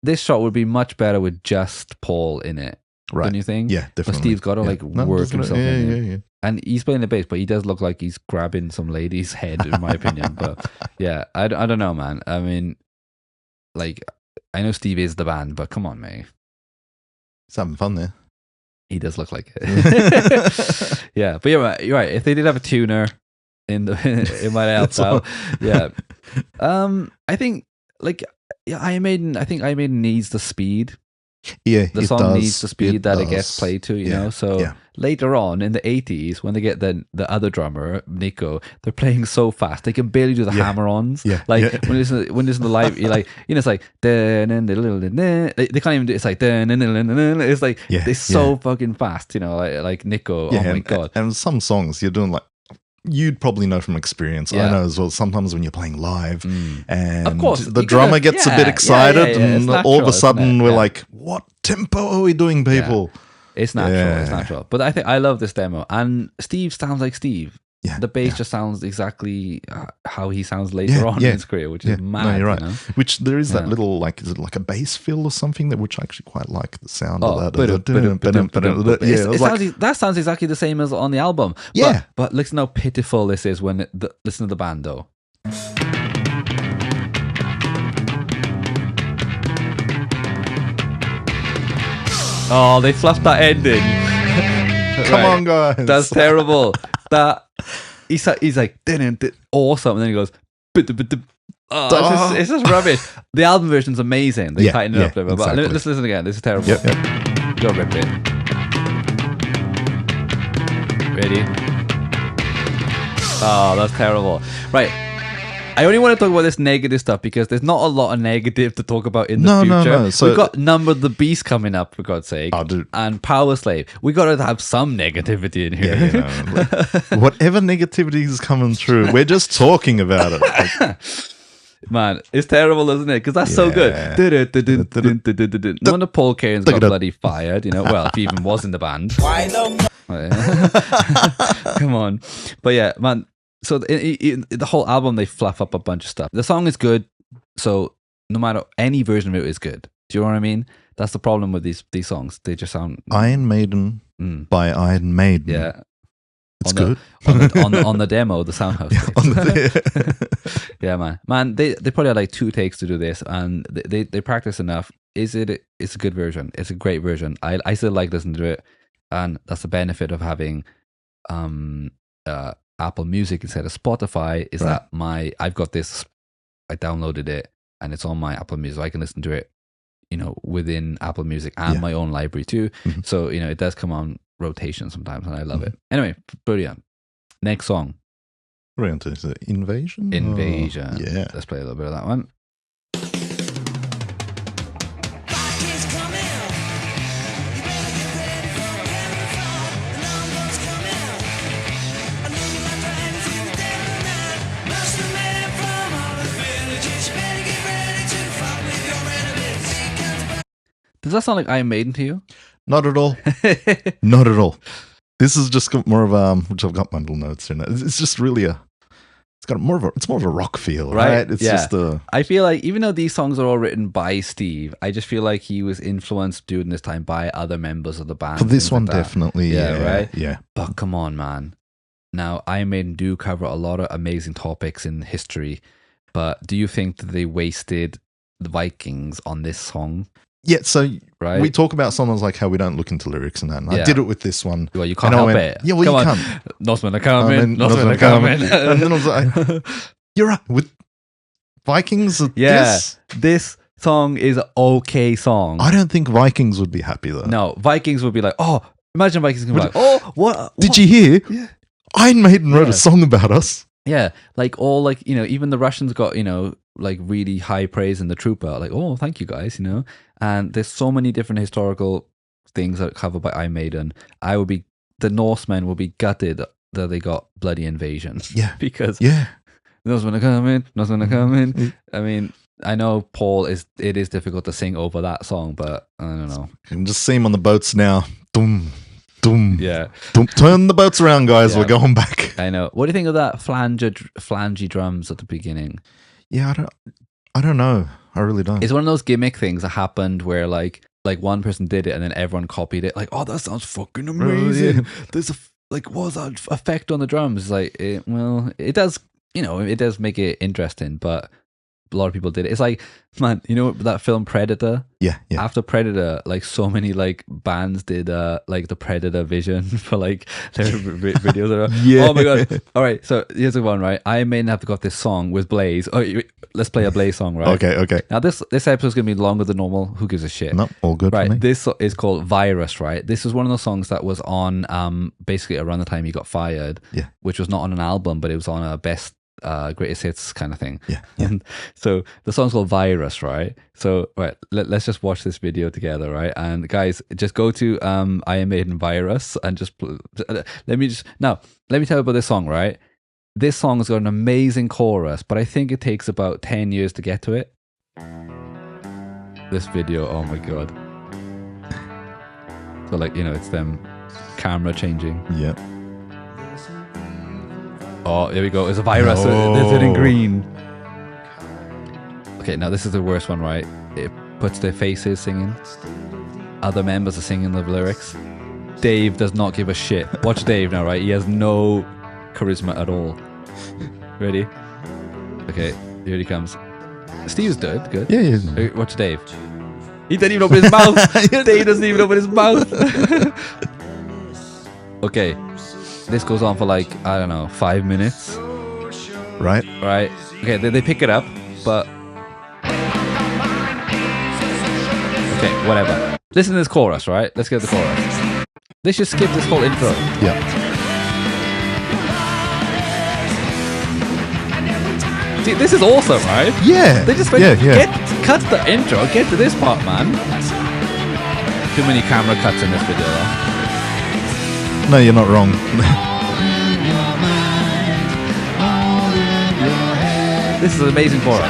This shot would be much better with just Paul in it. Right. Don't you think? Yeah, definitely. But Steve's got to Yeah. work himself in it. Yeah. And he's playing the bass, but he does look like he's grabbing some lady's head, in my opinion. But yeah, I don't know, man. I mean, like, I know Steve is the band, but come on, mate. It's having fun there. He does look like it. Yeah, but you're right. If they did have a tuner it might help out. Yeah. I think Iron Maiden. I think Iron Maiden needs the speed. Yeah, The it song does. needs the speed It that it does. gets played to, you know. So yeah. later on in the 80s, when they get the other drummer, Nico, they're playing so fast they can barely do the hammer-ons. Yeah, Like yeah. when you listen to live, you're like, it's like they can't even do it's like it's like Yeah, it's so fucking fast, like Nico. Yeah, Oh my god. And some songs you're doing like you'd probably know from experience. Yeah. I know as well. Sometimes when you're playing live, and Of course, the you drummer gotta- gets a yeah, bit yeah, excited, yeah, it's and all of natural, a sudden isn't it? we're Yeah. like, "What tempo are we doing, people?" It's natural. Yeah. It's natural. But I think I love this demo, and Steve sounds like Steve. Yeah, The bass yeah. just sounds exactly how he sounds later on in his career, which is mad. No, you're right. You know? Which there is that Yeah. little like, is it like a bass fill or something that which I actually quite like the sound Oh, of that. Yeah, it was like, that sounds exactly the same as on the album. Yeah. But listen how pitiful this is when listen to the band though. Oh, they fluffed that ending. come on, guys. That's terrible. That he's like awesome, and then he goes. Oh, it's just rubbish. The album version's amazing. They Yeah, tighten it up a little bit. But exactly. let's listen again. This is terrible. Yep. Go rip it. Ready? Oh, that's terrible. Right. I only want to talk about this negative stuff because there's not a lot of negative to talk about in the No, future. no. So- We've got Number the Beast coming up, for God's sake. Oh, dude. And Power Slave. We got to have some negativity in here. Yeah, you know, like, whatever negativity is coming through, we're just talking about it. Like, Man, it's terrible, isn't it? Because that's so good. No wonder Paul Cairns got bloody fired, you know. Well, if he even was in the band. Come on. But yeah, man. So the whole album, they fluff up a bunch of stuff. The song is good. So no matter any version of it is good. Do you know what I mean? That's the problem with these songs. They just sound Iron Maiden by Iron Maiden. Yeah. It's good. On the demo, the Soundhouse. Yeah, man. They probably had like 2 takes to do this, and they practice enough. It's a good version. It's a great version. I still like listening to it, and that's the benefit of having Apple Music instead of Spotify. Is that I've got this. I downloaded it, and it's on my Apple Music. So I can listen to it, you know, within Apple Music and my own library too. So you know, it does come on rotation sometimes, and I love it. Anyway, brilliant. Next song. We're on to the Invasion. Invasion. Yeah. Let's play a little bit of that one. Does that sound like Iron Maiden to you? Not at all. Not at all. This is just got more of which I've got my little notes in it. It's just really it's more of a rock feel, right? It's just I feel like even though these songs are all written by Steve, I just feel like he was influenced during this time by other members of the band. For this one, definitely. Yeah, right? Yeah. But come on, man. Now, Iron Maiden do cover a lot of amazing topics in history, but do you think that they wasted the Vikings on this song? Yeah, so right? we talk about songs like how we don't look into lyrics and that. And I did it with this one. Well, you can't help it. Yeah, well, come you on. can't. Norsemen are coming. Norsemen are coming. And then I was like, you're right. With Vikings, this song is an okay song. I don't think Vikings would be happy though. No, Vikings would be like, oh, imagine Vikings can be like, oh, what? Did you hear? Yeah. Iron Maiden wrote a song about us. Yeah, like all like, you know, even the Russians got, you know, like really high praise in the Trooper. Like, oh, thank you guys, you know. And there's so many different historical things that are covered by Iron Maiden. The Norsemen will be gutted that they got bloody Invasion. Yeah. Because Norsemen are coming. I mean, I know it is difficult to sing over that song, but I don't know. You can just see him on the boats now. Doom. Doom. Yeah. Doom. Turn the boats around, guys. We're going back. I know. What do you think of that flangey drums at the beginning? Yeah, I don't know. I really don't. It's one of those gimmick things that happened where like one person did it and then everyone copied it. Like, oh, that sounds fucking amazing. Yeah. There's what's that effect on the drums? It's like, it does, you know, it does make it interesting, but a lot of people did it. It's like, man, you know that film Predator? Yeah. After Predator, like so many like bands did like the Predator vision for like their videos. Yeah. Oh my god! All right, so here's the one, right? I may have got this song with Blaze. Oh, let's play a Blaze song, right? Okay. Now this episode's gonna be longer than normal. Who gives a shit? No, all good. Right. For me. This is called Virus, right? This is one of those songs that was on basically around the time he got fired. Yeah. Which was not on an album, but it was on a best. Greatest hits kind of thing. Yeah. And so the song's called Virus, right? So right, let's just watch this video together, right? And guys, just go to Iron Maiden Virus and just let me tell you about this song, right? This song has got an amazing chorus, but I think it takes about 10 years to get to it. This video, oh my god. So like, you know, it's them camera changing. Yeah. Oh, here we go. It's a virus. No. There's it in green. Okay, now this is the worst one, right? It puts their faces singing. Other members are singing the lyrics. Dave does not give a shit. Watch Dave now, right? He has no charisma at all. Ready? Okay, here he comes. Steve's good. Yeah. Okay, watch Dave. He didn't even open his mouth. Dave doesn't even open his mouth. Okay. This goes on for like, I don't know, 5 minutes. Right. Okay, they pick it up, but... Okay, whatever. Listen to this chorus, right? Let's get the chorus. Let's just skip this whole intro. Yeah. See, this is awesome, right? Yeah. They just went, yeah. cut the intro, get to this part, man. Too many camera cuts in this video, though. No, you're not wrong. This is an amazing chorus.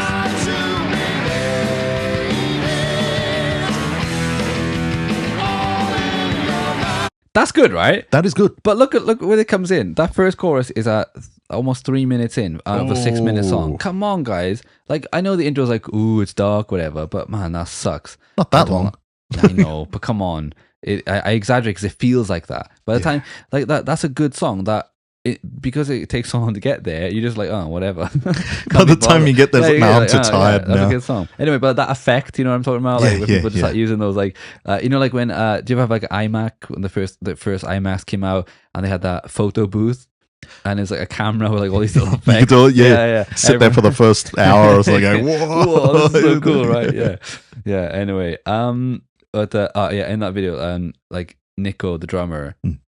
That's good, right? That is good. But look where it comes in. That first chorus is at almost 3 minutes in of a 6-minute song. Oh. Come on, guys. Like, I know the intro's like, ooh, it's dark, whatever, but man, that sucks. Not that long. I know, but come on. I exaggerate because it feels like that. By the time, like that's a good song. Because it takes so long to get there, you're just like, oh, whatever. By the time you get there, it's like, no, I'm too tired That's now. a good song. Anyway, but that effect, you know what I'm talking about? Like, when people just start using those, like, you know, like when, do you ever have like iMac, when the first iMacs came out and they had that photo booth? And it's like a camera with like all these little effects. You could do it, Sit there for the first hour or something going, whoa. This is so cool, right? Yeah. Anyway, but in that video, like Nico, the drummer,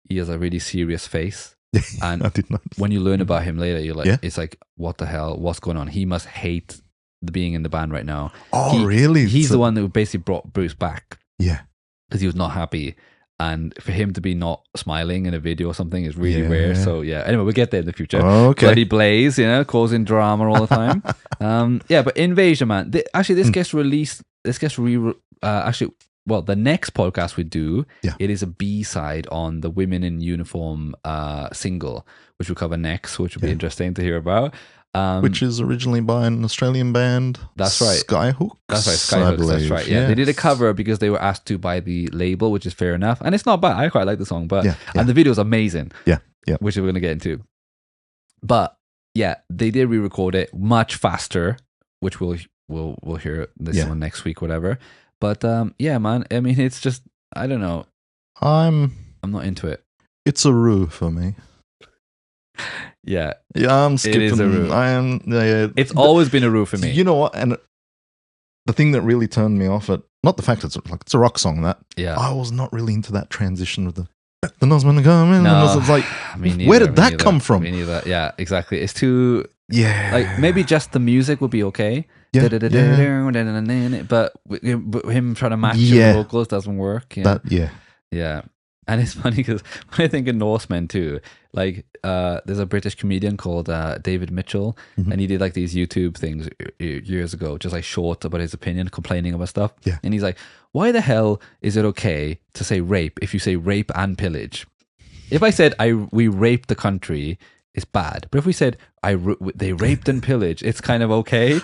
he has a really serious face. And I did not. when you learn about him later, you're like, it's like, what the hell? What's going on? He must hate being in the band right now. Oh, really? He's the one that basically brought Bruce back. Yeah. Because he was not happy. And for him to be not smiling in a video or something is really rare. So anyway, we'll get there in the future. Okay. Bloody Blaze, you know, causing drama all the time. But Invasion, man. This gets released. This gets the next podcast we do, it is a B-side on the Women in Uniform single, which we'll cover next, which will be interesting to hear about. Which is originally by an Australian band. That's right. Skyhooks. That's right, Skyhooks. That's right. Yeah, they did a cover because they were asked to by the label, which is fair enough. And it's not bad. I quite like the song, but and the video is amazing. Yeah. Which we're going to get into. But yeah, they did re-record it much faster, which we'll hear this one next week, whatever. But yeah, man. I mean, it's just, I don't know. I'm not into it. It's a roo for me. Yeah. Yeah, I'm skipping. It is a roo. I am. It's always been a roo for me. You know what? And the thing that really turned me off not the fact it's a rock song, that I was not really into that transition of the husband to come in. No, It's like, neither, where did that come from? Me neither. Yeah, exactly. It's too. Yeah. Like maybe just the music would be okay. Yeah. But him trying to match the vocals doesn't work. Yeah. And it's funny because when I think of Norsemen too, like there's a British comedian called David Mitchell, and he did like these YouTube things years ago, just like short about his opinion, complaining about stuff. Yeah. And he's like, why the hell is it okay to say rape if you say rape and pillage? If I said we raped the country, it's bad. But if we said they raped and pillaged, it's kind of okay.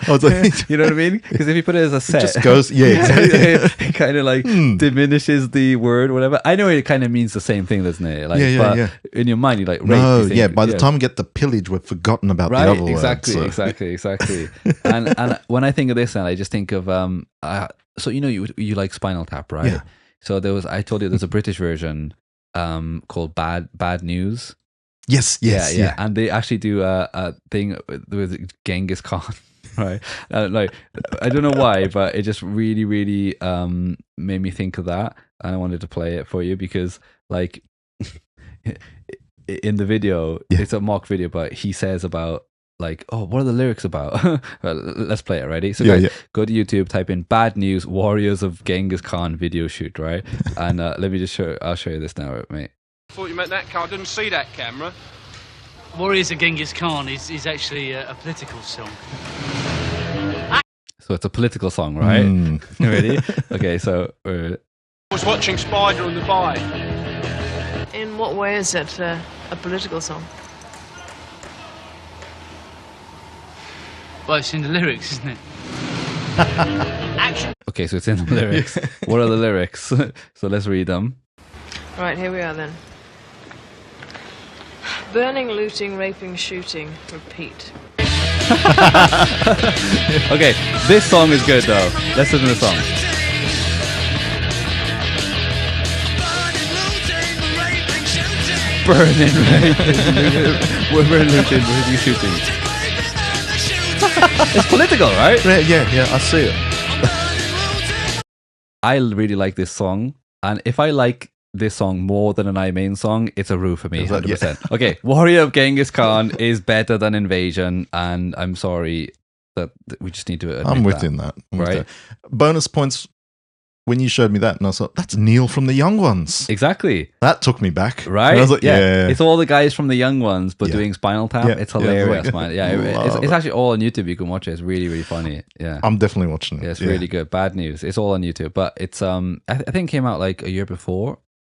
You know what I mean? Because if you put it as a set, it just goes, exactly. it kind of like diminishes the word, whatever. I know it kind of means the same thing, doesn't it? Like, but in your mind, you're like, rape. No, you think, by the time we get the pillage, we've forgotten about the other word. Exactly. and when I think of this, and I just think of so you know you like Spinal Tap, right? Yeah. So I told you there's a British version called Bad News. Yes. And they actually do a thing with Genghis Khan, right? Like, I don't know why, but it just really, really made me think of that, and I wanted to play it for you because, like, in the video, it's a mock video, but he says about like, oh, what are the lyrics about? Well, let's play it. Ready? So guys, go to YouTube, type in "Bad News Warriors of Genghis Khan video shoot," right? And let me just show. I'll show you this now, mate. I thought you meant that car. I didn't see that camera. Warriors of Genghis Khan is actually a political song. So it's a political song, right? Ready? Okay, so... I was watching Spider on the bike. In what way is it a political song? Well, it's in the lyrics, isn't it? Action. Okay, so it's in the lyrics. What are the lyrics? So let's read them. Right, here we are then. Burning, looting, raping, shooting, repeat. Okay, this song is good though. Let's listen to the song. Burning, looting, raping, shooting. It's political, right? Yeah, I see it. I really like this song, and if I like this song more than an I Main song, it's a roo for me, 100%. Okay, Warrior of Genghis Khan is better than Invasion, and I'm sorry that we just need to admit I'm within that. Right? Bonus points when you showed me that, and I thought, that's Neil from the Young Ones. Exactly. That took me back. Right? And I was like, yeah. It's all the guys from the Young Ones, but doing Spinal Tap. Yeah. It's hilarious, Yeah, man. Yeah, it's actually all on YouTube. You can watch it. It's really, really funny. Yeah. I'm definitely watching it. Yeah, it's really good. Bad News. It's all on YouTube, but it's I think it came out like a year before.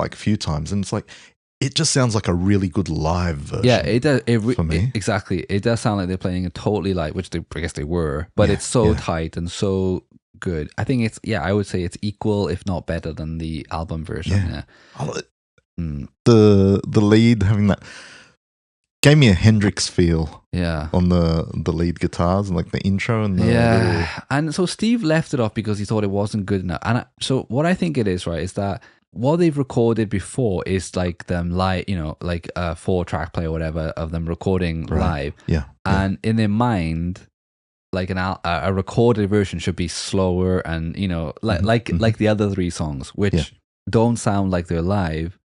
like a few times, and it's like it just sounds like a really good live version. Yeah, it does. for me. Exactly. It does sound like they're playing it totally live, which I guess they were, but Yeah, it's so yeah. tight and so good. I think I would say it's equal, if not better, than the album version. Yeah. Yeah. The lead having that gave me a Hendrix feel Yeah. on the lead guitars and like the intro and the little, And so Steve left it off because he thought it wasn't good enough. And so what I think it is, right, is that what they've recorded before is like them live, like a 4-track play or whatever of them recording live. yeah. And in their mind, like a recorded version should be slower and like the other 3 songs, which don't sound like they're live.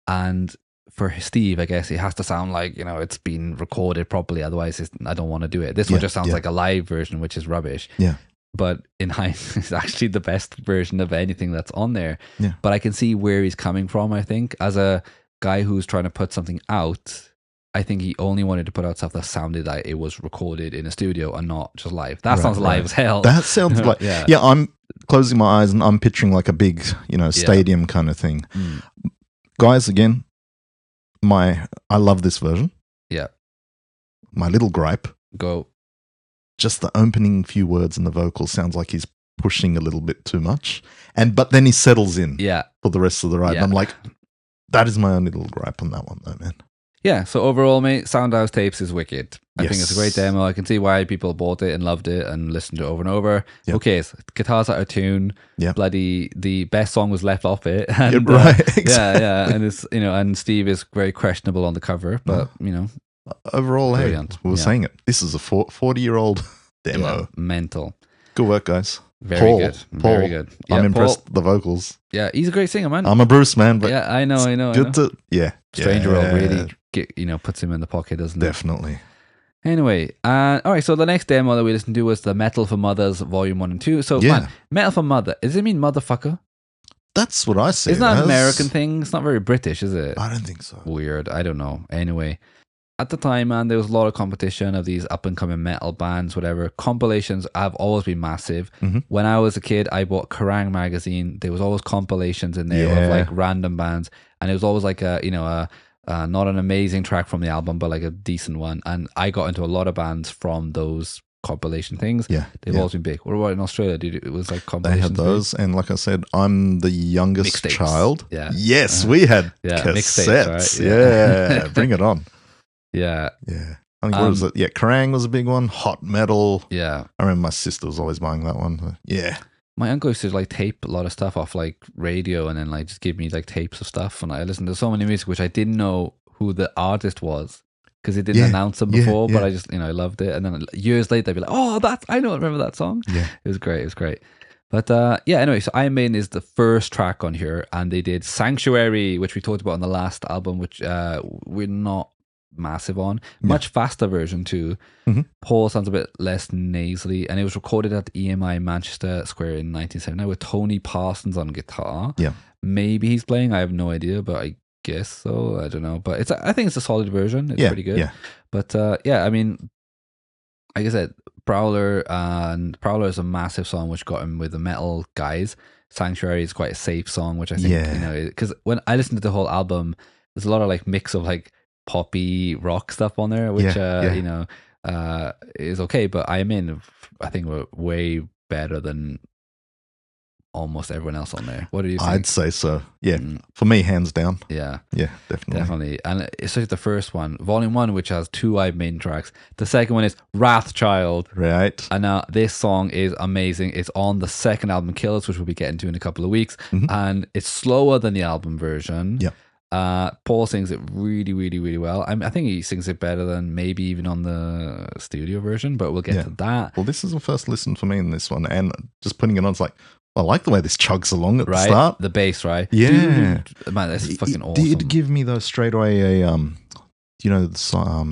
And for Steve, I guess it has to sound like it's been recorded properly. Otherwise, I don't want to do it. This one just sounds like a live version, which is rubbish. Yeah. But in hindsight, it's actually the best version of anything that's on there. Yeah. But I can see where he's coming from. I think as a guy who's trying to put something out, I think he only wanted to put out stuff that sounded like it was recorded in a studio and not just live. That sounds live as hell. That sounds like yeah. I'm closing my eyes and I'm picturing like a big stadium kind of thing. Guys, again, I love this version. Yeah. My little gripe, Go. just the opening few words in the vocal sounds like he's pushing a little bit too much, but then he settles in Yeah. for the rest of the ride. Yeah. And I'm like, that is my only little gripe on that one, though, man. Yeah, so overall, mate, Soundhouse Tapes is wicked. I think it's a great Yes. demo. I can see why people bought it and loved it and listened to it over and over. Yep. Okay, so guitars out of tune. Yep. Bloody, the best song was left off it. And, right, yeah, and it's and Steve is very questionable on the cover, but Overall, hey, Brilliant. we were Yeah. saying it. This is a 40-year-old demo. yeah, mental. Good work, guys. Very Paul, good. Paul, Very good. I'm Yeah, impressed Paul. with the vocals. Yeah, he's a great singer, man. I'm a Bruce man, but yeah, I know. good to Stranger World yeah, really puts him in the pocket, doesn't it? definitely. Anyway, all right, so the next demo that we listened to was the Metal for Mothers Volume 1 and 2. So, Yeah. man, Metal for Mother, does it mean motherfucker? That's what I say. It's not an American thing. It's not very British, is it? I don't think so. Weird. I don't know. Anyway, at the time, man, there was a lot of competition of these up-and-coming metal bands, whatever. Compilations have always been massive. Mhm. When I was a kid, I bought Kerrang! Magazine. There was always compilations in there Yeah. of like random bands. And it was always like a not an amazing track from the album, but like a decent one. And I got into a lot of bands from those compilation things. Yeah, They've yeah. always been big. What about in Australia? It was like They compilations. had those, and like I said, I'm the youngest Mixtapes. child. Yeah. Yes, we had Yeah, cassettes. mixtapes, right? Yeah, Yeah. bring it on. Yeah, Yeah. I think what was it? Yeah, Kerrang was a big one. Hot Metal. yeah. I remember my sister was always buying that one. Yeah. My uncle used to like tape a lot of stuff off like radio and then like just give me like tapes of stuff. And I listened to so many music, which I didn't know who the artist was because he didn't Yeah, announce them yeah, before, but yeah. I just, I loved it. And then years later, I'd be like, oh, I remember that song. Yeah. It was great. It was great. But anyway, so Iron Maiden is the first track on here, and they did Sanctuary, which we talked about on the last album, which we're not massive on. Much faster version too. Mhm. Paul sounds a bit less nasally, and it was recorded at the EMI Manchester Square in 1979 with Tony Parsons on guitar. Yeah. Maybe he's playing, I have no idea, but I guess so. I don't know, but I think it's a solid version. It's Yeah, pretty good. yeah. But I mean, like I said, Prowler is a massive song which got him with the metal guys. Sanctuary is quite a safe song, which I think, Yeah. because when I listened to the whole album, there's a lot of like mix of like poppy rock stuff on there, which is okay. But I think we're way better than almost everyone else on there. What do you think? I'd say so. Yeah. Mm. For me, hands down. Yeah, Yeah, definitely. definitely. And especially the first one, Volume 1, which has 2 Iron Maiden tracks. The second one is Wrathchild. Right. And now this song is amazing. It's on the second album, Killers, which we'll be getting to in a couple of weeks. Mhm. And it's slower than the album version. Yep. Paul sings it really, really, really well. I think he sings it better than maybe even on the studio version, but we'll get Yeah. to that. Well, this is the first listen for me in this one. And just putting it on, it's like, I like the way this chugs along at the Right? start. The bass, right? Yeah. Dude, man, that's fucking It awesome. did give me, though, straight away a,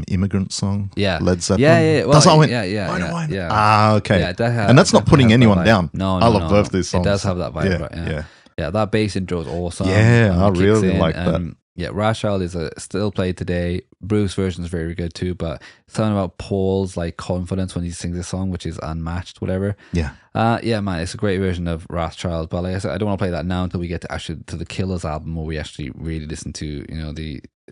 Immigrant song? Yeah. Led Zeppelin? Yeah. Well, That's what I went, yeah. yeah. Ah, okay. Yeah, And that's not putting anyone vibe. down. No, I love both these songs. It does have that vibe, Yeah, right? yeah. Yeah, that bass intro is awesome. Yeah, And I it kicks really in, like that. and Yeah, Rothschild is still played today. Bruce version is very good too, but something about Paul's like confidence when he sings this song, which is unmatched, whatever. Yeah. Yeah, man, it's a great version of Rothschild. But like I said, I don't want to play that now until we get to the Killers album, where we actually really listen to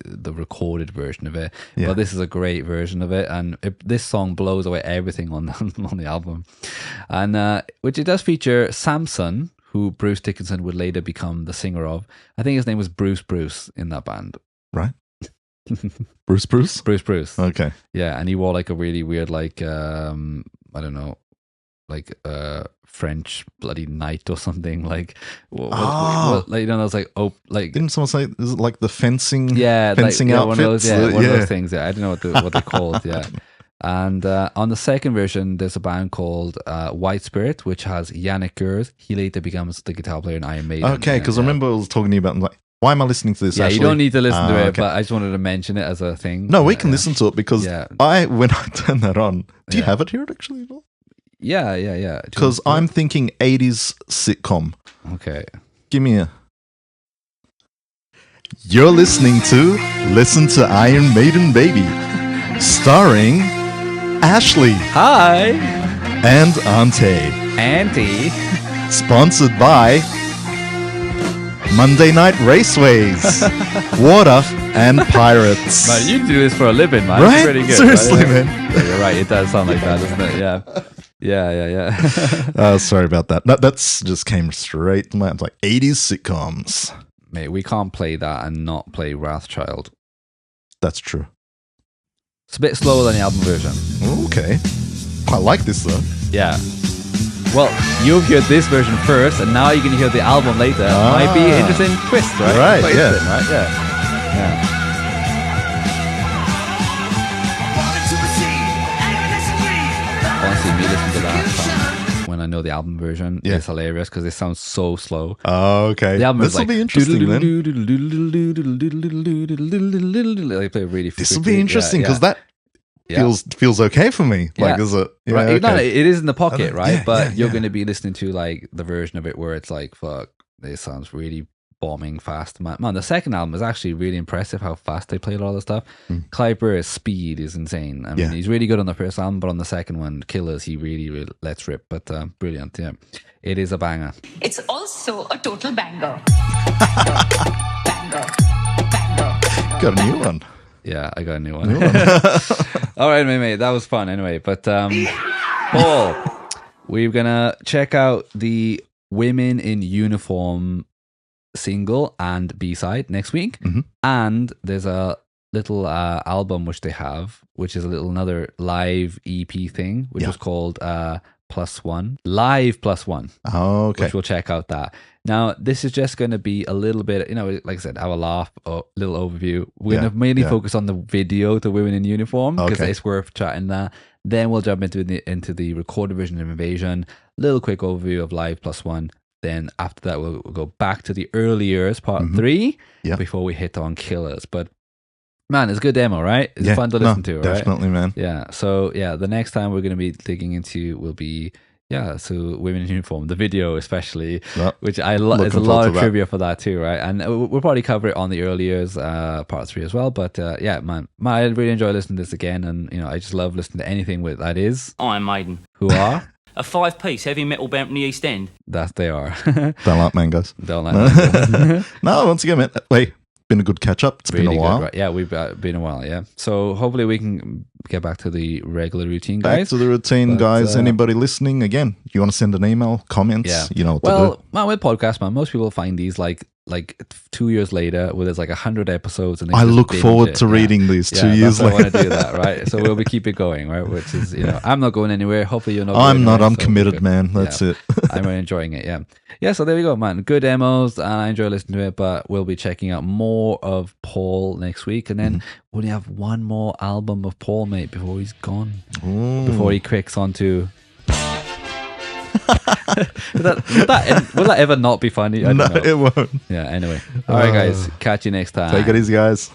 the recorded version of it. Yeah. But this is a great version of it, and this song blows away everything on on the album, and which it does feature Samson, who Bruce Dickinson would later become the singer of. I think his name was Bruce in that band. Right. Bruce? Bruce. Okay. Yeah, and he wore like a really weird, like, I don't know, like French bloody knight or something. Like, like those like, like. Didn't someone say, is it like the fencing? Yeah, fencing like, outfits? one of those things. Yeah, I don't know what they're called. Yeah. And on the second version, there's a band called White Spirit, which has Yannick Gers. He later becomes the guitar player in Iron Maiden. Okay, because I remember I was talking to you about, like, why am I listening to this? Yeah, actually? you don't need to listen to it, okay. but I just wanted to mention it as a thing. No, we can listen to it because Yeah. when I turn that on, do you have it here actually? Yeah. Because I'm thinking 80s sitcom. Okay. Give me a. You're listening to Listen to Iron Maiden Baby, starring Ashley Hi, and Ante. Auntie. Sponsored by Monday Night Raceways, Water and Pirates. Man, you do this for a living, man. Right? It's pretty good. Seriously, right? man. Yeah, you're right. It does sound like that, doesn't it? Yeah. Sorry about that. That's just came straight to my. It's like 80s sitcoms. Mate, we can't play that and not play Rothschild. That's true. It's a bit slower than the album version. Okay. I like this though. Yeah. Well, you've heard this version first, and now you're going to hear the album later. Might be an interesting twist, right? Right, Quite yeah. interesting, right? Yeah. Honestly, me listening to that song when I know the album version is hilarious because it sounds so slow. Oh, okay. The album This is will like be interesting then. They play really. This will be interesting because that feels okay for me. Like, is it? Yeah, right. okay. No, it is in the pocket, right? yeah, but you're yeah. going to be listening to like the version of it where it's like, fuck, this sounds really bombing fast. Man, the second album is actually really impressive how fast they played all the stuff. Clive Burr's speed is insane. I mean, he's really good on the first album, but on the second one, Killers, he really lets rip. But brilliant, yeah. It is a banger. It's also a total banger. Got a new one. Yeah, I got a new one. All right, mate, that was fun anyway. But Paul, we're gonna check out the Women in Uniform single and B-side next week, and there's a little album which they have, which is another live EP thing, which was called +1 Live +1. Oh, okay. Which we'll check out that. Now, this is just going to be a little bit, like I said, have a laugh, a little overview. We're going to mainly focus on the video to Women in Uniform because it's worth chatting that. Then we'll jump into the recorded version of Invasion, little quick overview of Live +1. Then after that, we'll go back to the early years, part 3, before we hit on Killers. But man, it's a good demo, right? It's fun to listen to, right? Definitely, man. Yeah. So yeah, the next time we're going to be digging into will be so Women in Uniform, the video especially, which there's a lot of trivia for that too, right? And we'll probably cover it on the early years, part 3 as well. But yeah, man, I really enjoy listening to this again, and I just love listening to anything with that is Iron Maiden. Who are. A 5-piece heavy metal band from the East End. That they are. Don't like mangoes. Don't like mangoes. No, once again, man. Wait, been a good catch up. It's really been a while. Good, right? Yeah, we've been a while, yeah. So hopefully we can get back to the regular routine, guys. Back to the routine, guys. Anybody listening, again, you want to send an email, comments, you know what to do. Well, with podcasts, man, most people find these like 2 years later where there's like 100 episodes. And I look forward to reading these 2 years later. I want to do that, right? So we'll keep it going, right? Which is, I'm not going anywhere. Hopefully you're not I'm going not. anywhere, I'm committed, man. That's it. I'm really enjoying it, yeah. Yeah, so there we go, man. Good demos, and I enjoy listening to it, but we'll be checking out more of Paul next week, and then we only have one more album of Paul, mate, before he's gone. Ooh. Before he quicks onto... will that ever not be funny? I don't know. It won't. Yeah, anyway. All right, guys. Catch you next time. Take it easy, guys.